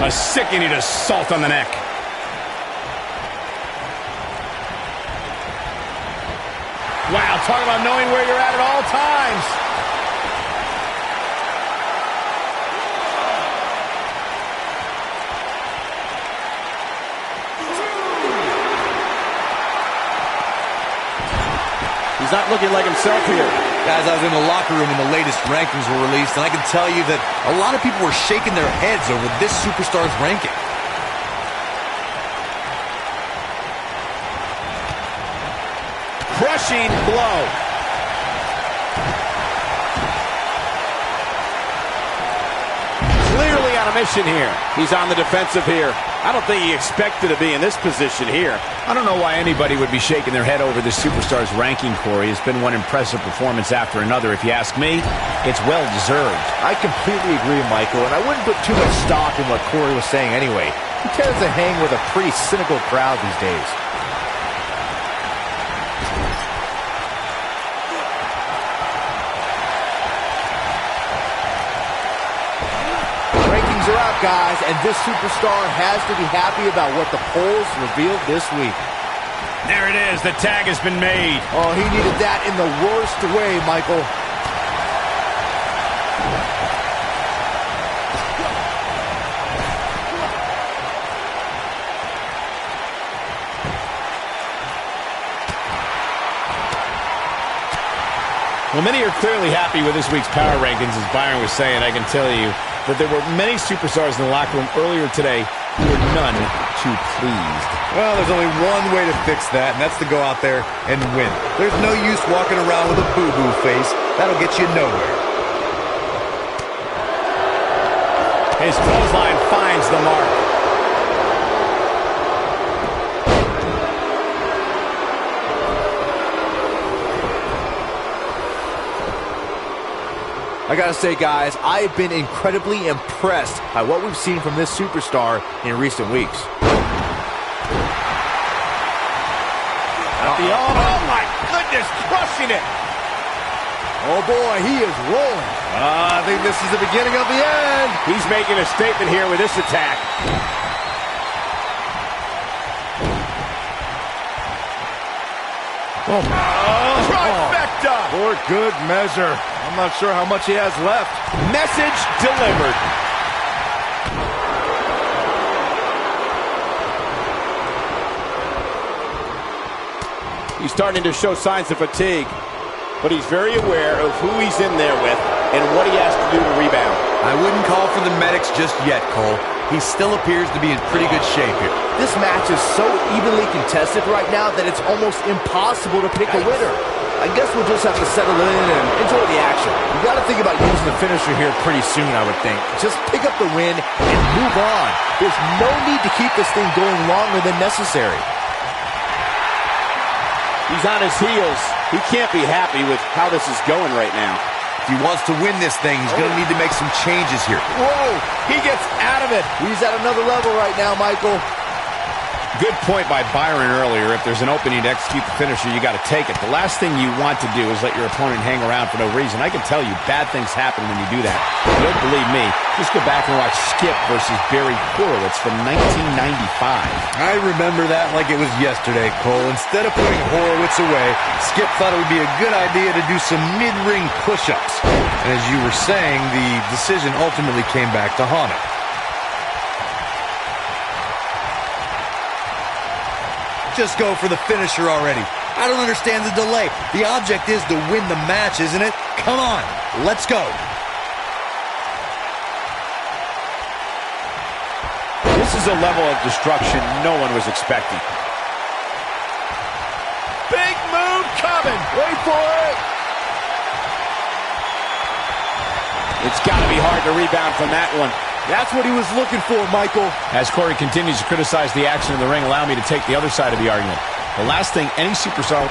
A sickening assault on the neck. Wow, talk about knowing where you're at all times. He's not looking like himself here. Guys, I was in the locker room when the latest rankings were released, and I can tell you that a lot of people were shaking their heads over this superstar's ranking. Crushing blow. Clearly on a mission here. He's on the defensive here. I don't think he expected to be in this position here. I don't know why anybody would be shaking their head over this superstar's ranking, Corey. It's been one impressive performance after another. If you ask me, it's well-deserved. I completely agree, Michael, and I wouldn't put too much stock in what Corey was saying anyway. He tends to hang with a pretty cynical crowd these days. Rankings are out, guys, and this superstar has to be happy about what the polls revealed this week. There it is. The tag has been made. Oh, he needed that in the worst way, Michael. Well, many are clearly happy with this week's power rankings, as Byron was saying. I can tell you that there were many superstars in the locker room earlier today who were none too pleased. Well, there's only one way to fix that, and that's to go out there and win. There's no use walking around with a boo-boo face. That'll get you nowhere. His clothesline finds the mark. I gotta say, guys, I've been incredibly impressed by what we've seen from this superstar in recent weeks. Oh, my goodness, crushing it. Oh, boy, he is rolling. I think this is the beginning of the end. He's making a statement here with this attack. Trifecta! For good measure. I'm not sure how much he has left. Message delivered. He's starting to show signs of fatigue, but he's very aware of who he's in there with and what he has to do to rebound. I wouldn't call for the medics just yet, Cole. He still appears to be in pretty good shape here. This match is so evenly contested right now that it's almost impossible to pick a winner. I guess we'll just have to settle in and enjoy the action. You got to think about using the finisher here pretty soon, I would think. Just pick up the win and move on. There's no need to keep this thing going longer than necessary. He's on his heels. He can't be happy with how this is going right now. If he wants to win this thing, he's going to need to make some changes here. Whoa, he gets out of it. He's at another level right now, Michael. Good point by Byron earlier. If there's an opening to execute the finisher, you got to take it. The last thing you want to do is let your opponent hang around for no reason. I can tell you bad things happen when you do that. If you don't believe me, just go back and watch Skip versus Barry Horowitz from 1995. I remember that like it was yesterday, Cole. Instead of putting Horowitz away, Skip thought it would be a good idea to do some mid-ring push-ups. And as you were saying, the decision ultimately came back to haunt him. Just go for the finisher already. I don't understand the delay. The object is to win the match, isn't it? Come on, let's go. This is a level of destruction no one was expecting. Big move coming. Wait for it. It's got to be hard to rebound from that one. That's what he was looking for, Michael. As Corey continues to criticize the action in the ring, allow me to take the other side of the argument. The last thing any superstar...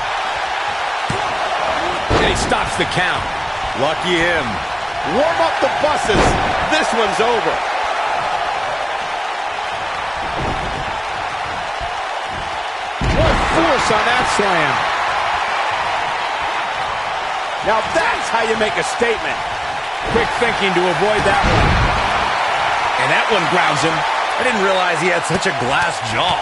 And he stops the count. Lucky him. Warm up the buses. This one's over. What force on that slam. Now that's how you make a statement. Quick thinking to avoid that one. And that one grounds him. I didn't realize he had such a glass jaw.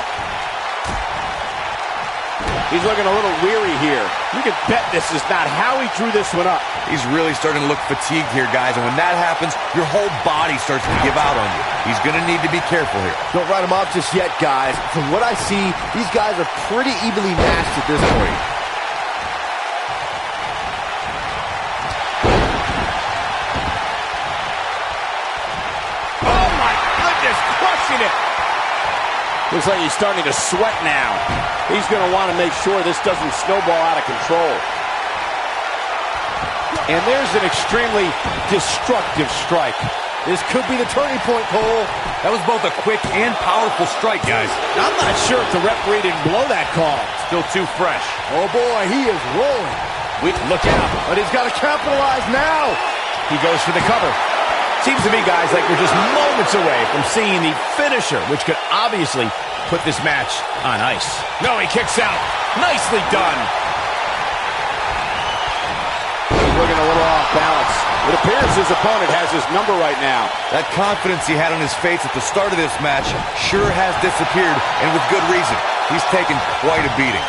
He's looking a little weary here. You can bet this is not how he drew this one up. He's really starting to look fatigued here, guys. And when that happens, your whole body starts to give out on you. He's going to need to be careful here. Don't write him off just yet, guys. From what I see, these guys are pretty evenly matched at this point. Oh my goodness, crushing it. Looks like he's starting to sweat now. He's going to want to make sure this doesn't snowball out of control. And there's an extremely destructive strike. This could be the turning point, Cole. That was both a quick and powerful strike, guys. I'm not sure if the referee didn't blow that call. Still too fresh. Oh boy, he is rolling. Look out. But he's got to capitalize now. He goes for the cover. Seems to me, guys, like we're just moments away from seeing the finisher, which could obviously put this match on ice. No, he kicks out. Nicely done. He's looking a little off balance. It appears his opponent has his number right now. That confidence he had on his face at the start of this match sure has disappeared, and with good reason. He's taken quite a beating.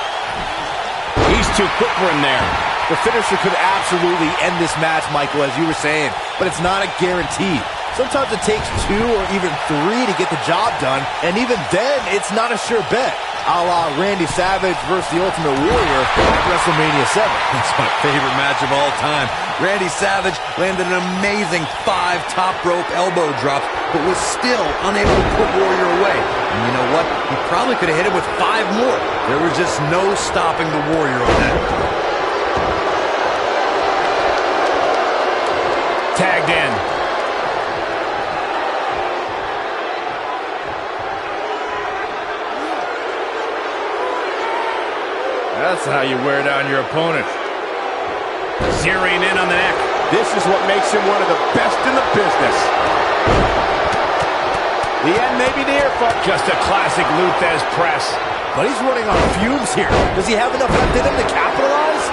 He's too quick for him there. The finisher could absolutely end this match, Michael, as you were saying, but it's not a guarantee. Sometimes it takes 2 or even 3 to get the job done, and even then, it's not a sure bet. A la Randy Savage versus the Ultimate Warrior at WrestleMania 7. That's my favorite match of all time. Randy Savage landed an amazing 5 top rope elbow drops, but was still unable to put Warrior away. And you know what? He probably could have hit it with 5 more. There was just no stopping the Warrior on that. Tagged in. That's how you wear down your opponent. Zeroing in on the neck. This is what makes him one of the best in the business. The end may be near, folks. Just a classic Luthez press. But he's running on fumes here. Does he have enough left in him to capitalize?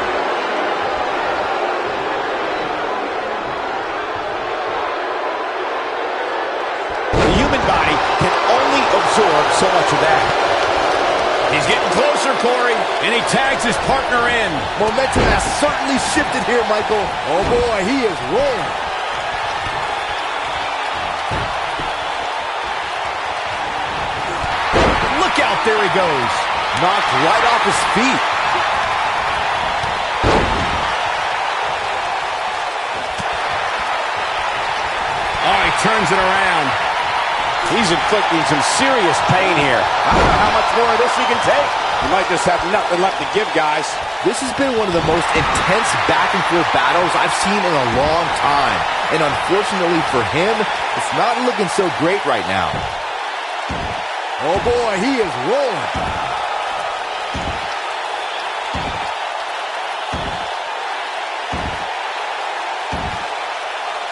The human body can only absorb so much of that. He's getting closer, Corey, and he tags his partner in. Momentum has certainly shifted here, Michael. Oh boy, he is rolling. Look out, there he goes. Knocked right off his feet. Oh, he turns it around. He's inflicting some serious pain here. I don't know how much more of this he can take. He might just have nothing left to give, guys. This has been one of the most intense back-and-forth battles I've seen in a long time. And unfortunately for him, it's not looking so great right now. Oh boy, he is rolling.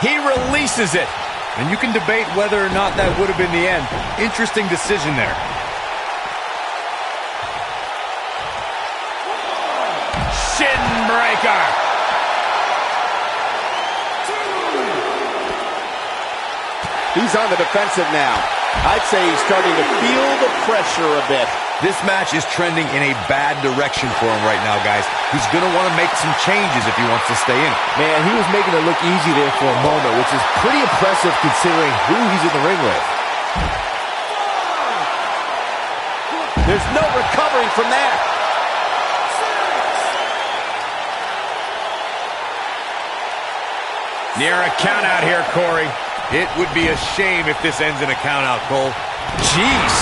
He releases it. And you can debate whether or not that would have been the end. Interesting decision there. Shin breaker. He's on the defensive now. I'd say he's starting to feel the pressure a bit. This match is trending in a bad direction for him right now, guys. He's going to want to make some changes if he wants to stay in it. Man, he was making it look easy there for a moment, which is pretty impressive considering who he's in the ring with. There's no recovering from that. Near a count out here, Corey. It would be a shame if this ends in a count out, Cole. Jeez.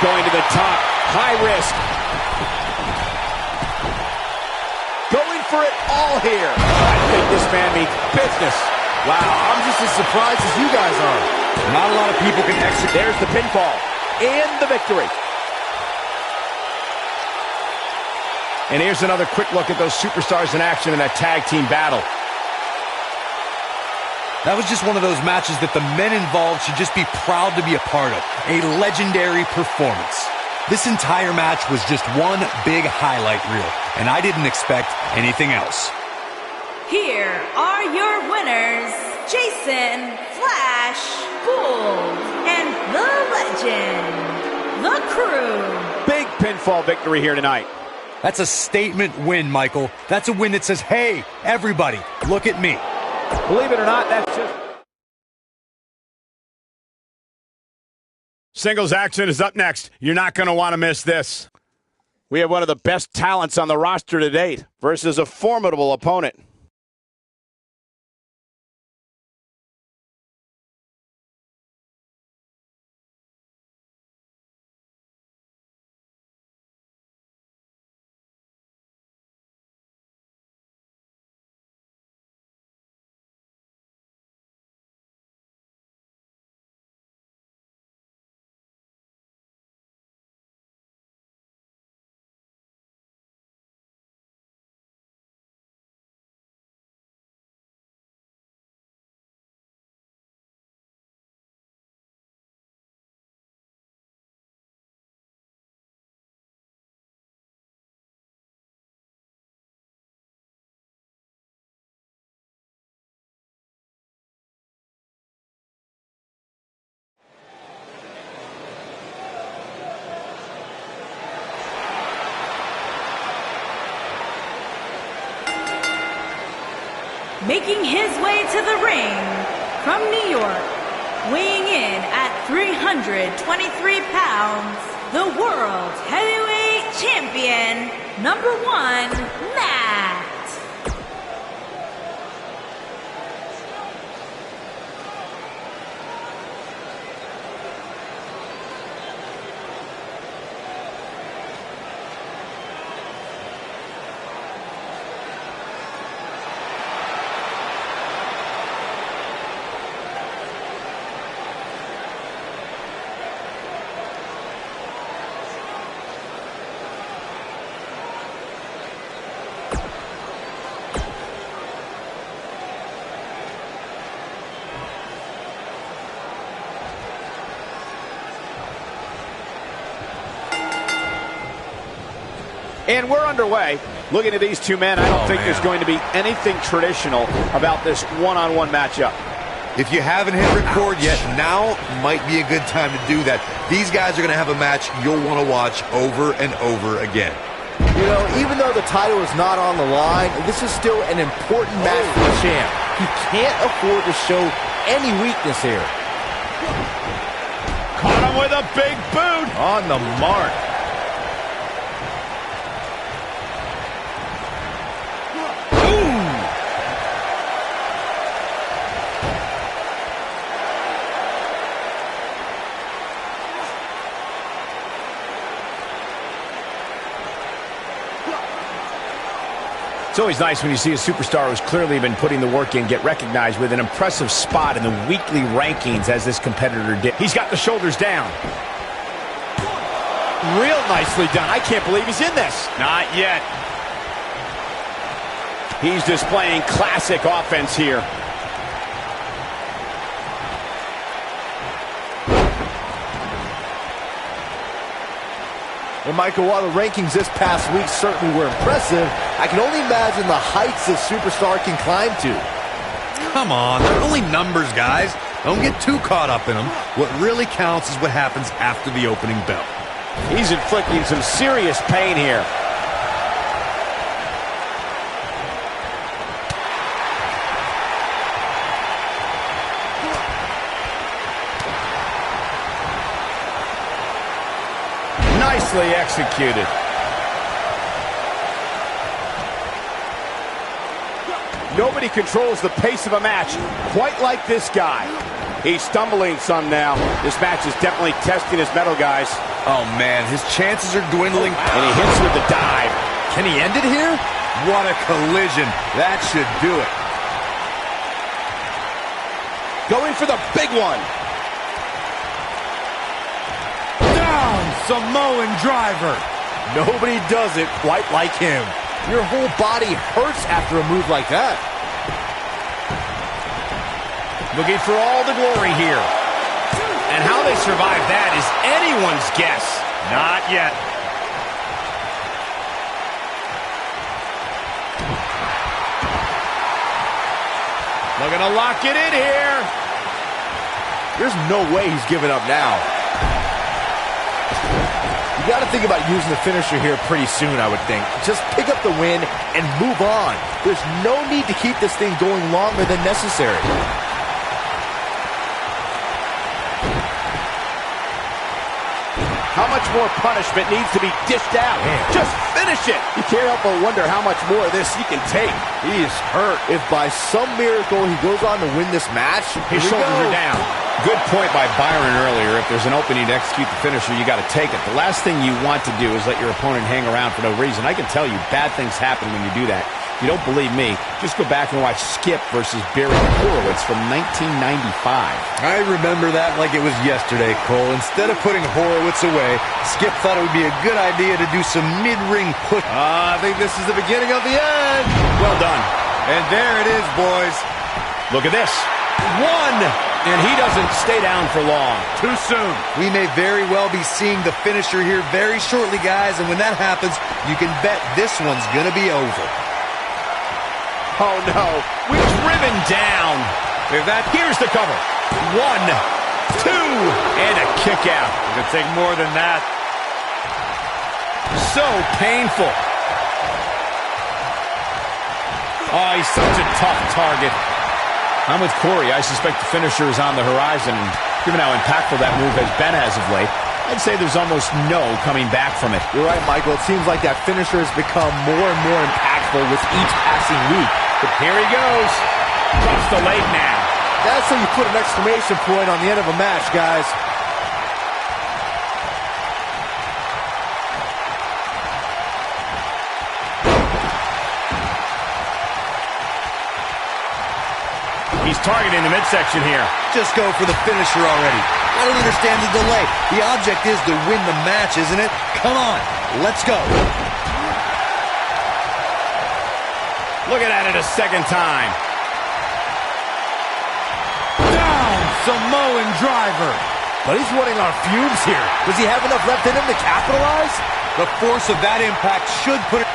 Going to the top. High risk. Going for it all here. I think this man means business. Wow, I'm just as surprised as you guys are. Not a lot of people can execute. There's the pinfall and the victory. And here's another quick look at those superstars in action in that tag team battle. That was just one of those matches that the men involved should just be proud to be a part of. A legendary performance. This entire match was just one big highlight reel, and I didn't expect anything else. Here are your winners, Jason Flash Gould and the legend, The Crew. Big pinfall victory here tonight. That's a statement win, Michael. That's a win that says, hey, everybody, look at me. Believe it or not, that's just... Singles action is up next. You're not going to want to miss this. We have one of the best talents on the roster to date versus a formidable opponent. Making his way to the ring from New York, weighing in at 323 pounds, the World Heavyweight Champion, #1, Matt. And we're underway. Looking at these two men, I don't think there's going to be anything traditional about this one-on-one matchup. If you haven't hit record yet, now might be a good time to do that. These guys are going to have a match you'll want to watch over and over again. You know, even though the title is not on the line, this is still an important match for the champ. He can't afford to show any weakness here. Caught him with a big boot. On the mark. It's always nice when you see a superstar who's clearly been putting the work in get recognized with an impressive spot in the weekly rankings as this competitor did. He's got the shoulders down. Real nicely done. I can't believe he's in this. Not yet. He's displaying classic offense here. And Michael, while the rankings this past week certainly were impressive, I can only imagine the heights this superstar can climb to. Come on, they're only numbers, guys. Don't get too caught up in them. What really counts is what happens after the opening bell. He's inflicting some serious pain here. Nicely executed. Nobody controls the pace of a match quite like this guy. He's stumbling some now. This match is definitely testing his mettle, guys. Oh, man, his chances are dwindling. And he hits with the dive. Can he end it here? What a collision. That should do it. Going for the big one. Down, Samoan driver. Nobody does it quite like him. Your whole body hurts after a move like that. Looking for all the glory here. And how they survive that is anyone's guess. Not yet. Looking to lock it in here. There's no way he's giving up now. You got to think about using the finisher here pretty soon, I would think. Just pick up the win and move on. There's no need to keep this thing going longer than necessary. How much more punishment needs to be dished out? Man. Just finish it. You can't help but wonder how much more of this he can take. He is hurt. If by some miracle he goes on to win this match, His shoulders are down. Good point by Byron earlier. If there's an opening to execute the finisher, you got to take it. The last thing you want to do is let your opponent hang around for no reason. I can tell you, bad things happen when you do that. If you don't believe me, just go back and watch Skip versus Barry Horowitz from 1995. I remember that like it was yesterday, Cole. Instead of putting Horowitz away, Skip thought it would be a good idea to do some mid-ring push. I think this is the beginning of the end. Well done. And there it is, boys. Look at this. One! And he doesn't stay down for long. Too soon. We may very well be seeing the finisher here very shortly, guys. And when that happens, you can bet this one's going to be over. Oh, no. We're driven down. Here's the cover. 1, 2, and a kick out. It could take more than that. So painful. Oh, he's such a tough target. I'm with Corey. I suspect the finisher is on the horizon. And given how impactful that move has been as of late, I'd say there's almost no coming back from it. You're right, Michael. It seems like that finisher has become more and more impactful with each passing week. But here he goes. Drops the leg now. That's how you put an exclamation point on the end of a match, guys. He's targeting the midsection here. Just go for the finisher already. I don't understand the delay. The object is to win the match, isn't it? Come on, let's go. Looking at it a second time. Down, Samoan driver. But he's running on fumes here. Does he have enough left in him to capitalize? The force of that impact should put it...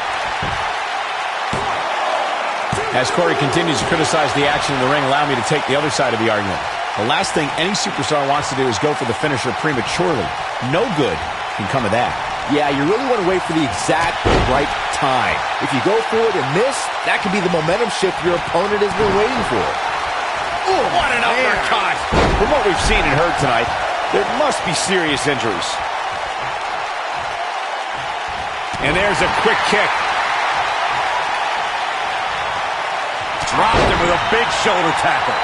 As Corey continues to criticize the action in the ring, allow me to take the other side of the argument. The last thing any superstar wants to do is go for the finisher prematurely. No good can come of that. Yeah, you really want to wait for the exact right time. If you go for it and miss, that could be the momentum shift your opponent has been waiting for. Oh, what an uppercut! From what we've seen and heard tonight, there must be serious injuries. And there's a quick kick. Dropped him with a big shoulder tackle.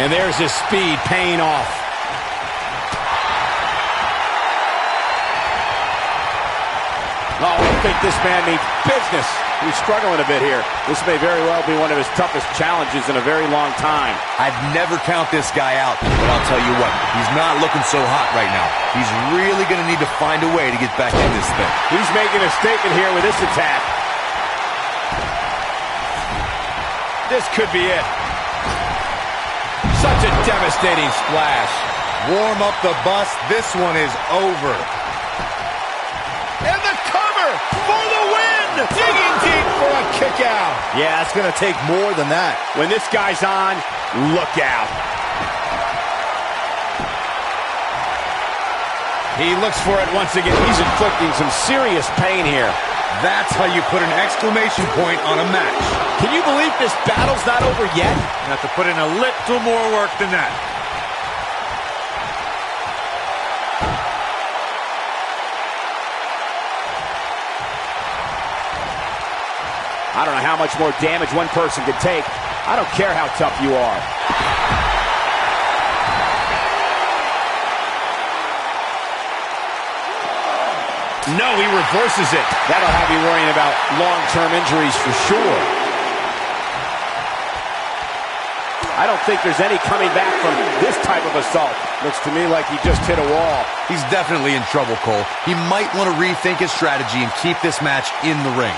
And there's his speed paying off. Oh, I think this man means business. He's struggling a bit here. This may very well be one of his toughest challenges in a very long time. I'd never count this guy out, but I'll tell you what, he's not looking so hot right now. He's really going to need to find a way to get back in this thing. He's making a statement here with this attack. This could be it. Such a devastating splash. Warm up the bus. This one is over. And the cover for the win! Digging deep for a kick out. Yeah, it's going to take more than that. When this guy's on, look out. He looks for it once again. He's inflicting some serious pain here. That's how you put an exclamation point on a match. Can you believe this battle's not over yet? You have to put in a little more work than that. I don't know how much more damage one person could take. I don't care how tough you are. No, he reverses it. That'll have you worrying about long-term injuries for sure. I don't think there's any coming back from this type of assault. Looks to me like he just hit a wall. He's definitely in trouble, Cole. He might want to rethink his strategy and keep this match in the ring.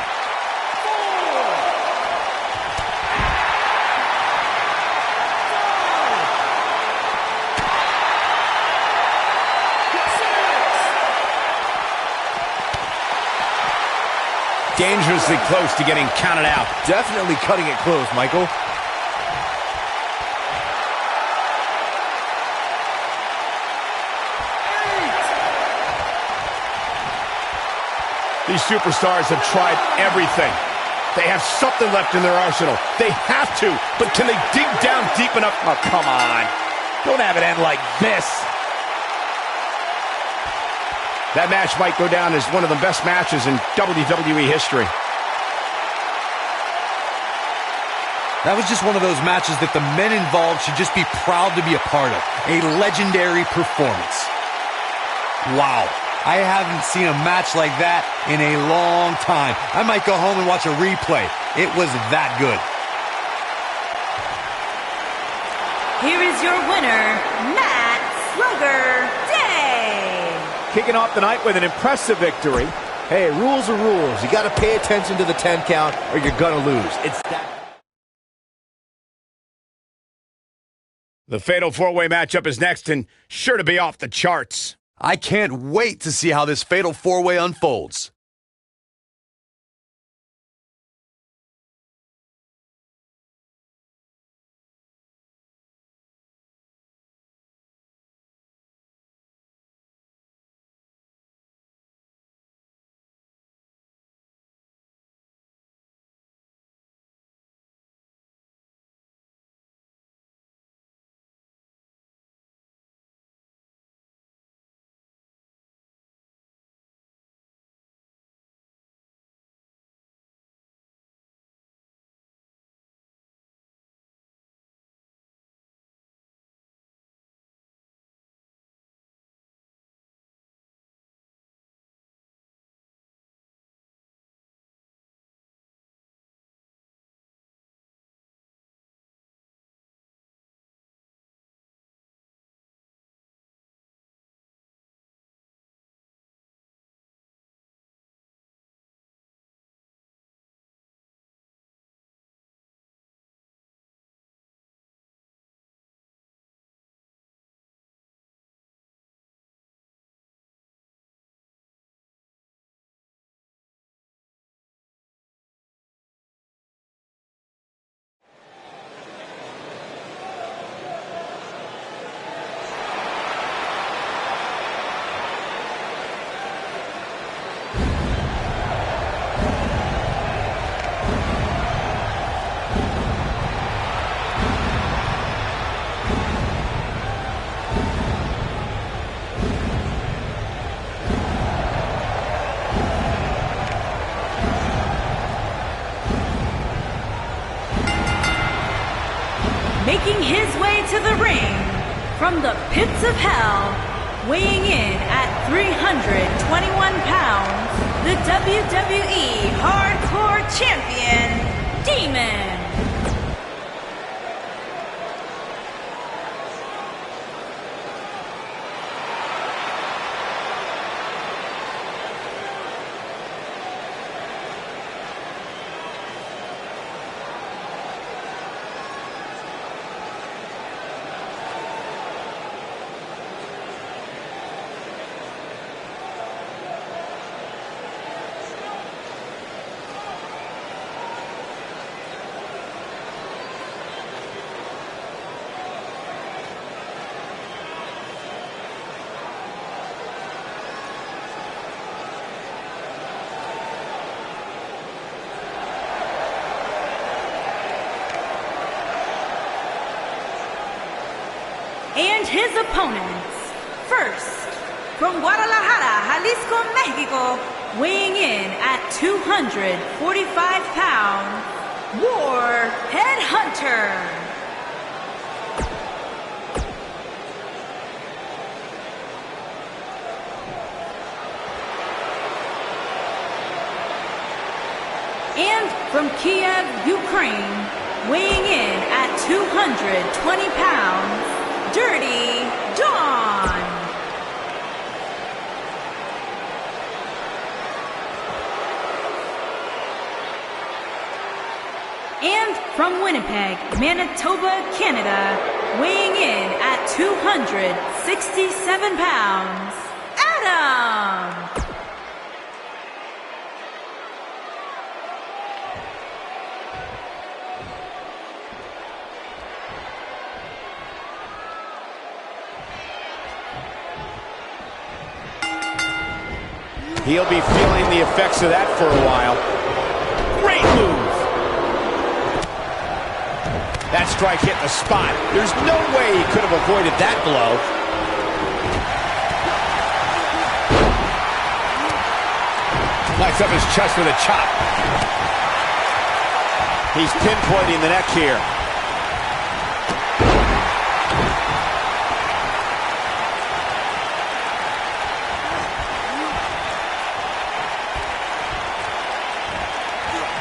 Dangerously close to getting counted out. Definitely cutting it close, Michael. These superstars have tried everything. They have something left in their arsenal. They have to, but can they dig down deep enough? Oh, come on. Don't have it end like this. That match might go down as one of the best matches in WWE history. That was just one of those matches that the men involved should just be proud to be a part of. A legendary performance. Wow. I haven't seen a match like that in a long time. I might go home and watch a replay. It was that good. Here is your winner, Matt Slugger Day. Kicking off the night with an impressive victory. Hey, rules are rules. You got to pay attention to the 10 count or you're going to lose. It's that. The Fatal 4-Way matchup is next and sure to be off the charts. I can't wait to see how this Fatal 4-Way unfolds. Making his way to the ring from the pits of hell, weighing in at 321 pounds, the WWE Hardcore Champion, Demon. And his opponents, first, from Guadalajara, Jalisco, Mexico, weighing in at 245 pounds, War Headhunter. And from Kiev, Ukraine, weighing in at 220 pounds, Dirty Dawn. And from Winnipeg, Manitoba, Canada, weighing in at 267 pounds, Adam. He'll be feeling the effects of that for a while. Great move. That strike hit the spot. There's no way he could have avoided that blow. Lights up his chest with a chop. He's pinpointing the neck here.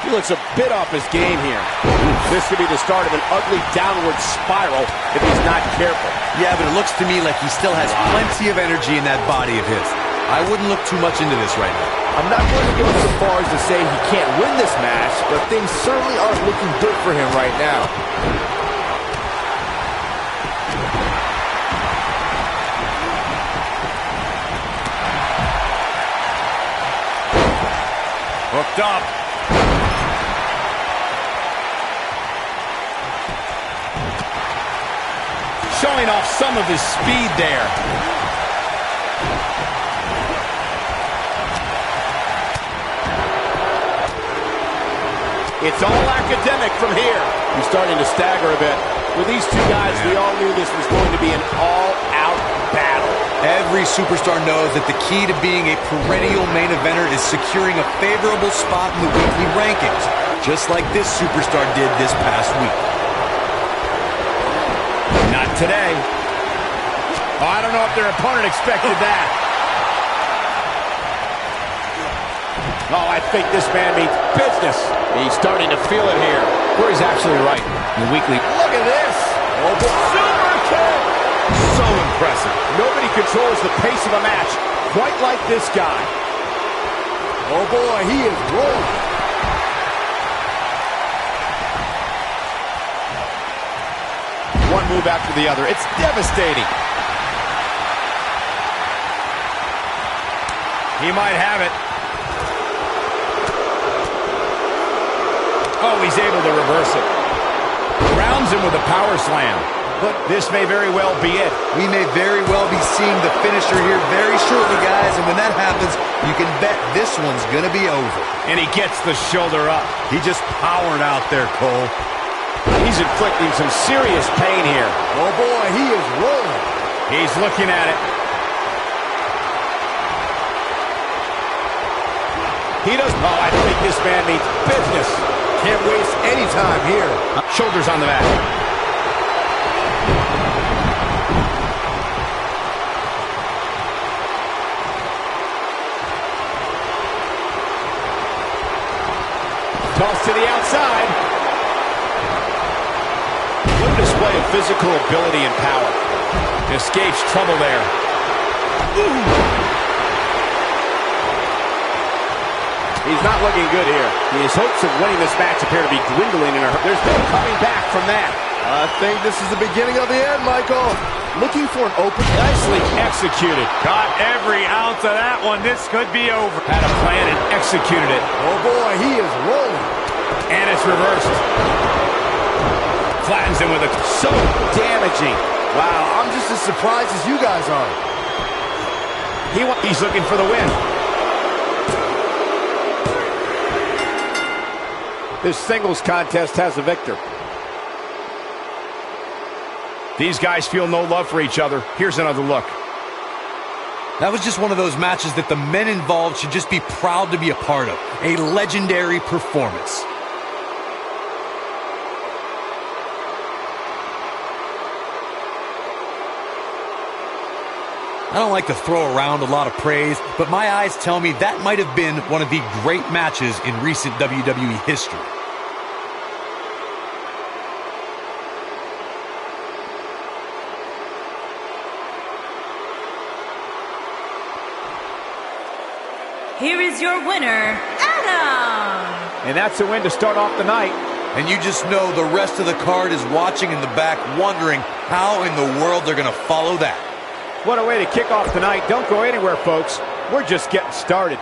He looks a bit off his game here. This could be the start of an ugly downward spiral if he's not careful. Yeah, but it looks to me like he still has plenty of energy in that body of his. I wouldn't look too much into this right now. I'm not going to go so far as to say he can't win this match, but things certainly aren't looking good for him right now. Hooked up. Showing off some of his speed there. It's all academic from here. He's starting to stagger a bit. With these two guys, we all knew this was going to be an all-out battle. Every superstar knows that the key to being a perennial main eventer is securing a favorable spot in the weekly rankings, just like this superstar did this past week. Not today. Oh, I don't know if their opponent expected that. Oh, I think this man means business. He's starting to feel it here. Corey's absolutely right. The weekly. Look at this. Oh, the super kick. So impressive. Nobody controls the pace of a match quite like this guy. Oh boy, he is rolling. One move after the other. It's devastating. He might have it. Oh, he's able to reverse it. Grounds him with a power slam. But this may very well be it. We may very well be seeing the finisher here very shortly, guys, and when that happens, you can bet this one's going to be over. And he gets the shoulder up. He just powered out there, Cole. He's inflicting some serious pain here. Oh boy, he is rolling. He's looking at it. He does. Oh, I think this man means business. Can't waste any time here. Shoulders on the mat. Toss to the outside. What a display of physical ability and power. Escapes trouble there. Ooh. He's not looking good here. His hopes of winning this match appear to be dwindling in a hurry. There's no coming back from that. I think this is the beginning of the end, Michael. Looking for an open. Nicely executed. Got every ounce of that one. This could be over. Had a plan and executed it. Oh boy, he is rolling. And it's reversed. Flattens him with a... So damaging. Wow, I'm just as surprised as you guys are. He's looking for the win. This singles contest has a victor. These guys feel no love for each other. Here's another look. That was just one of those matches that the men involved should just be proud to be a part of. A legendary performance. I don't like to throw around a lot of praise, but my eyes tell me that might have been one of the great matches in recent WWE history. Here is your winner, Adam! And that's a win to start off the night. And you just know the rest of the card is watching in the back, wondering how in the world they're going to follow that. What a way to kick off tonight. Don't go anywhere, folks. We're just getting started.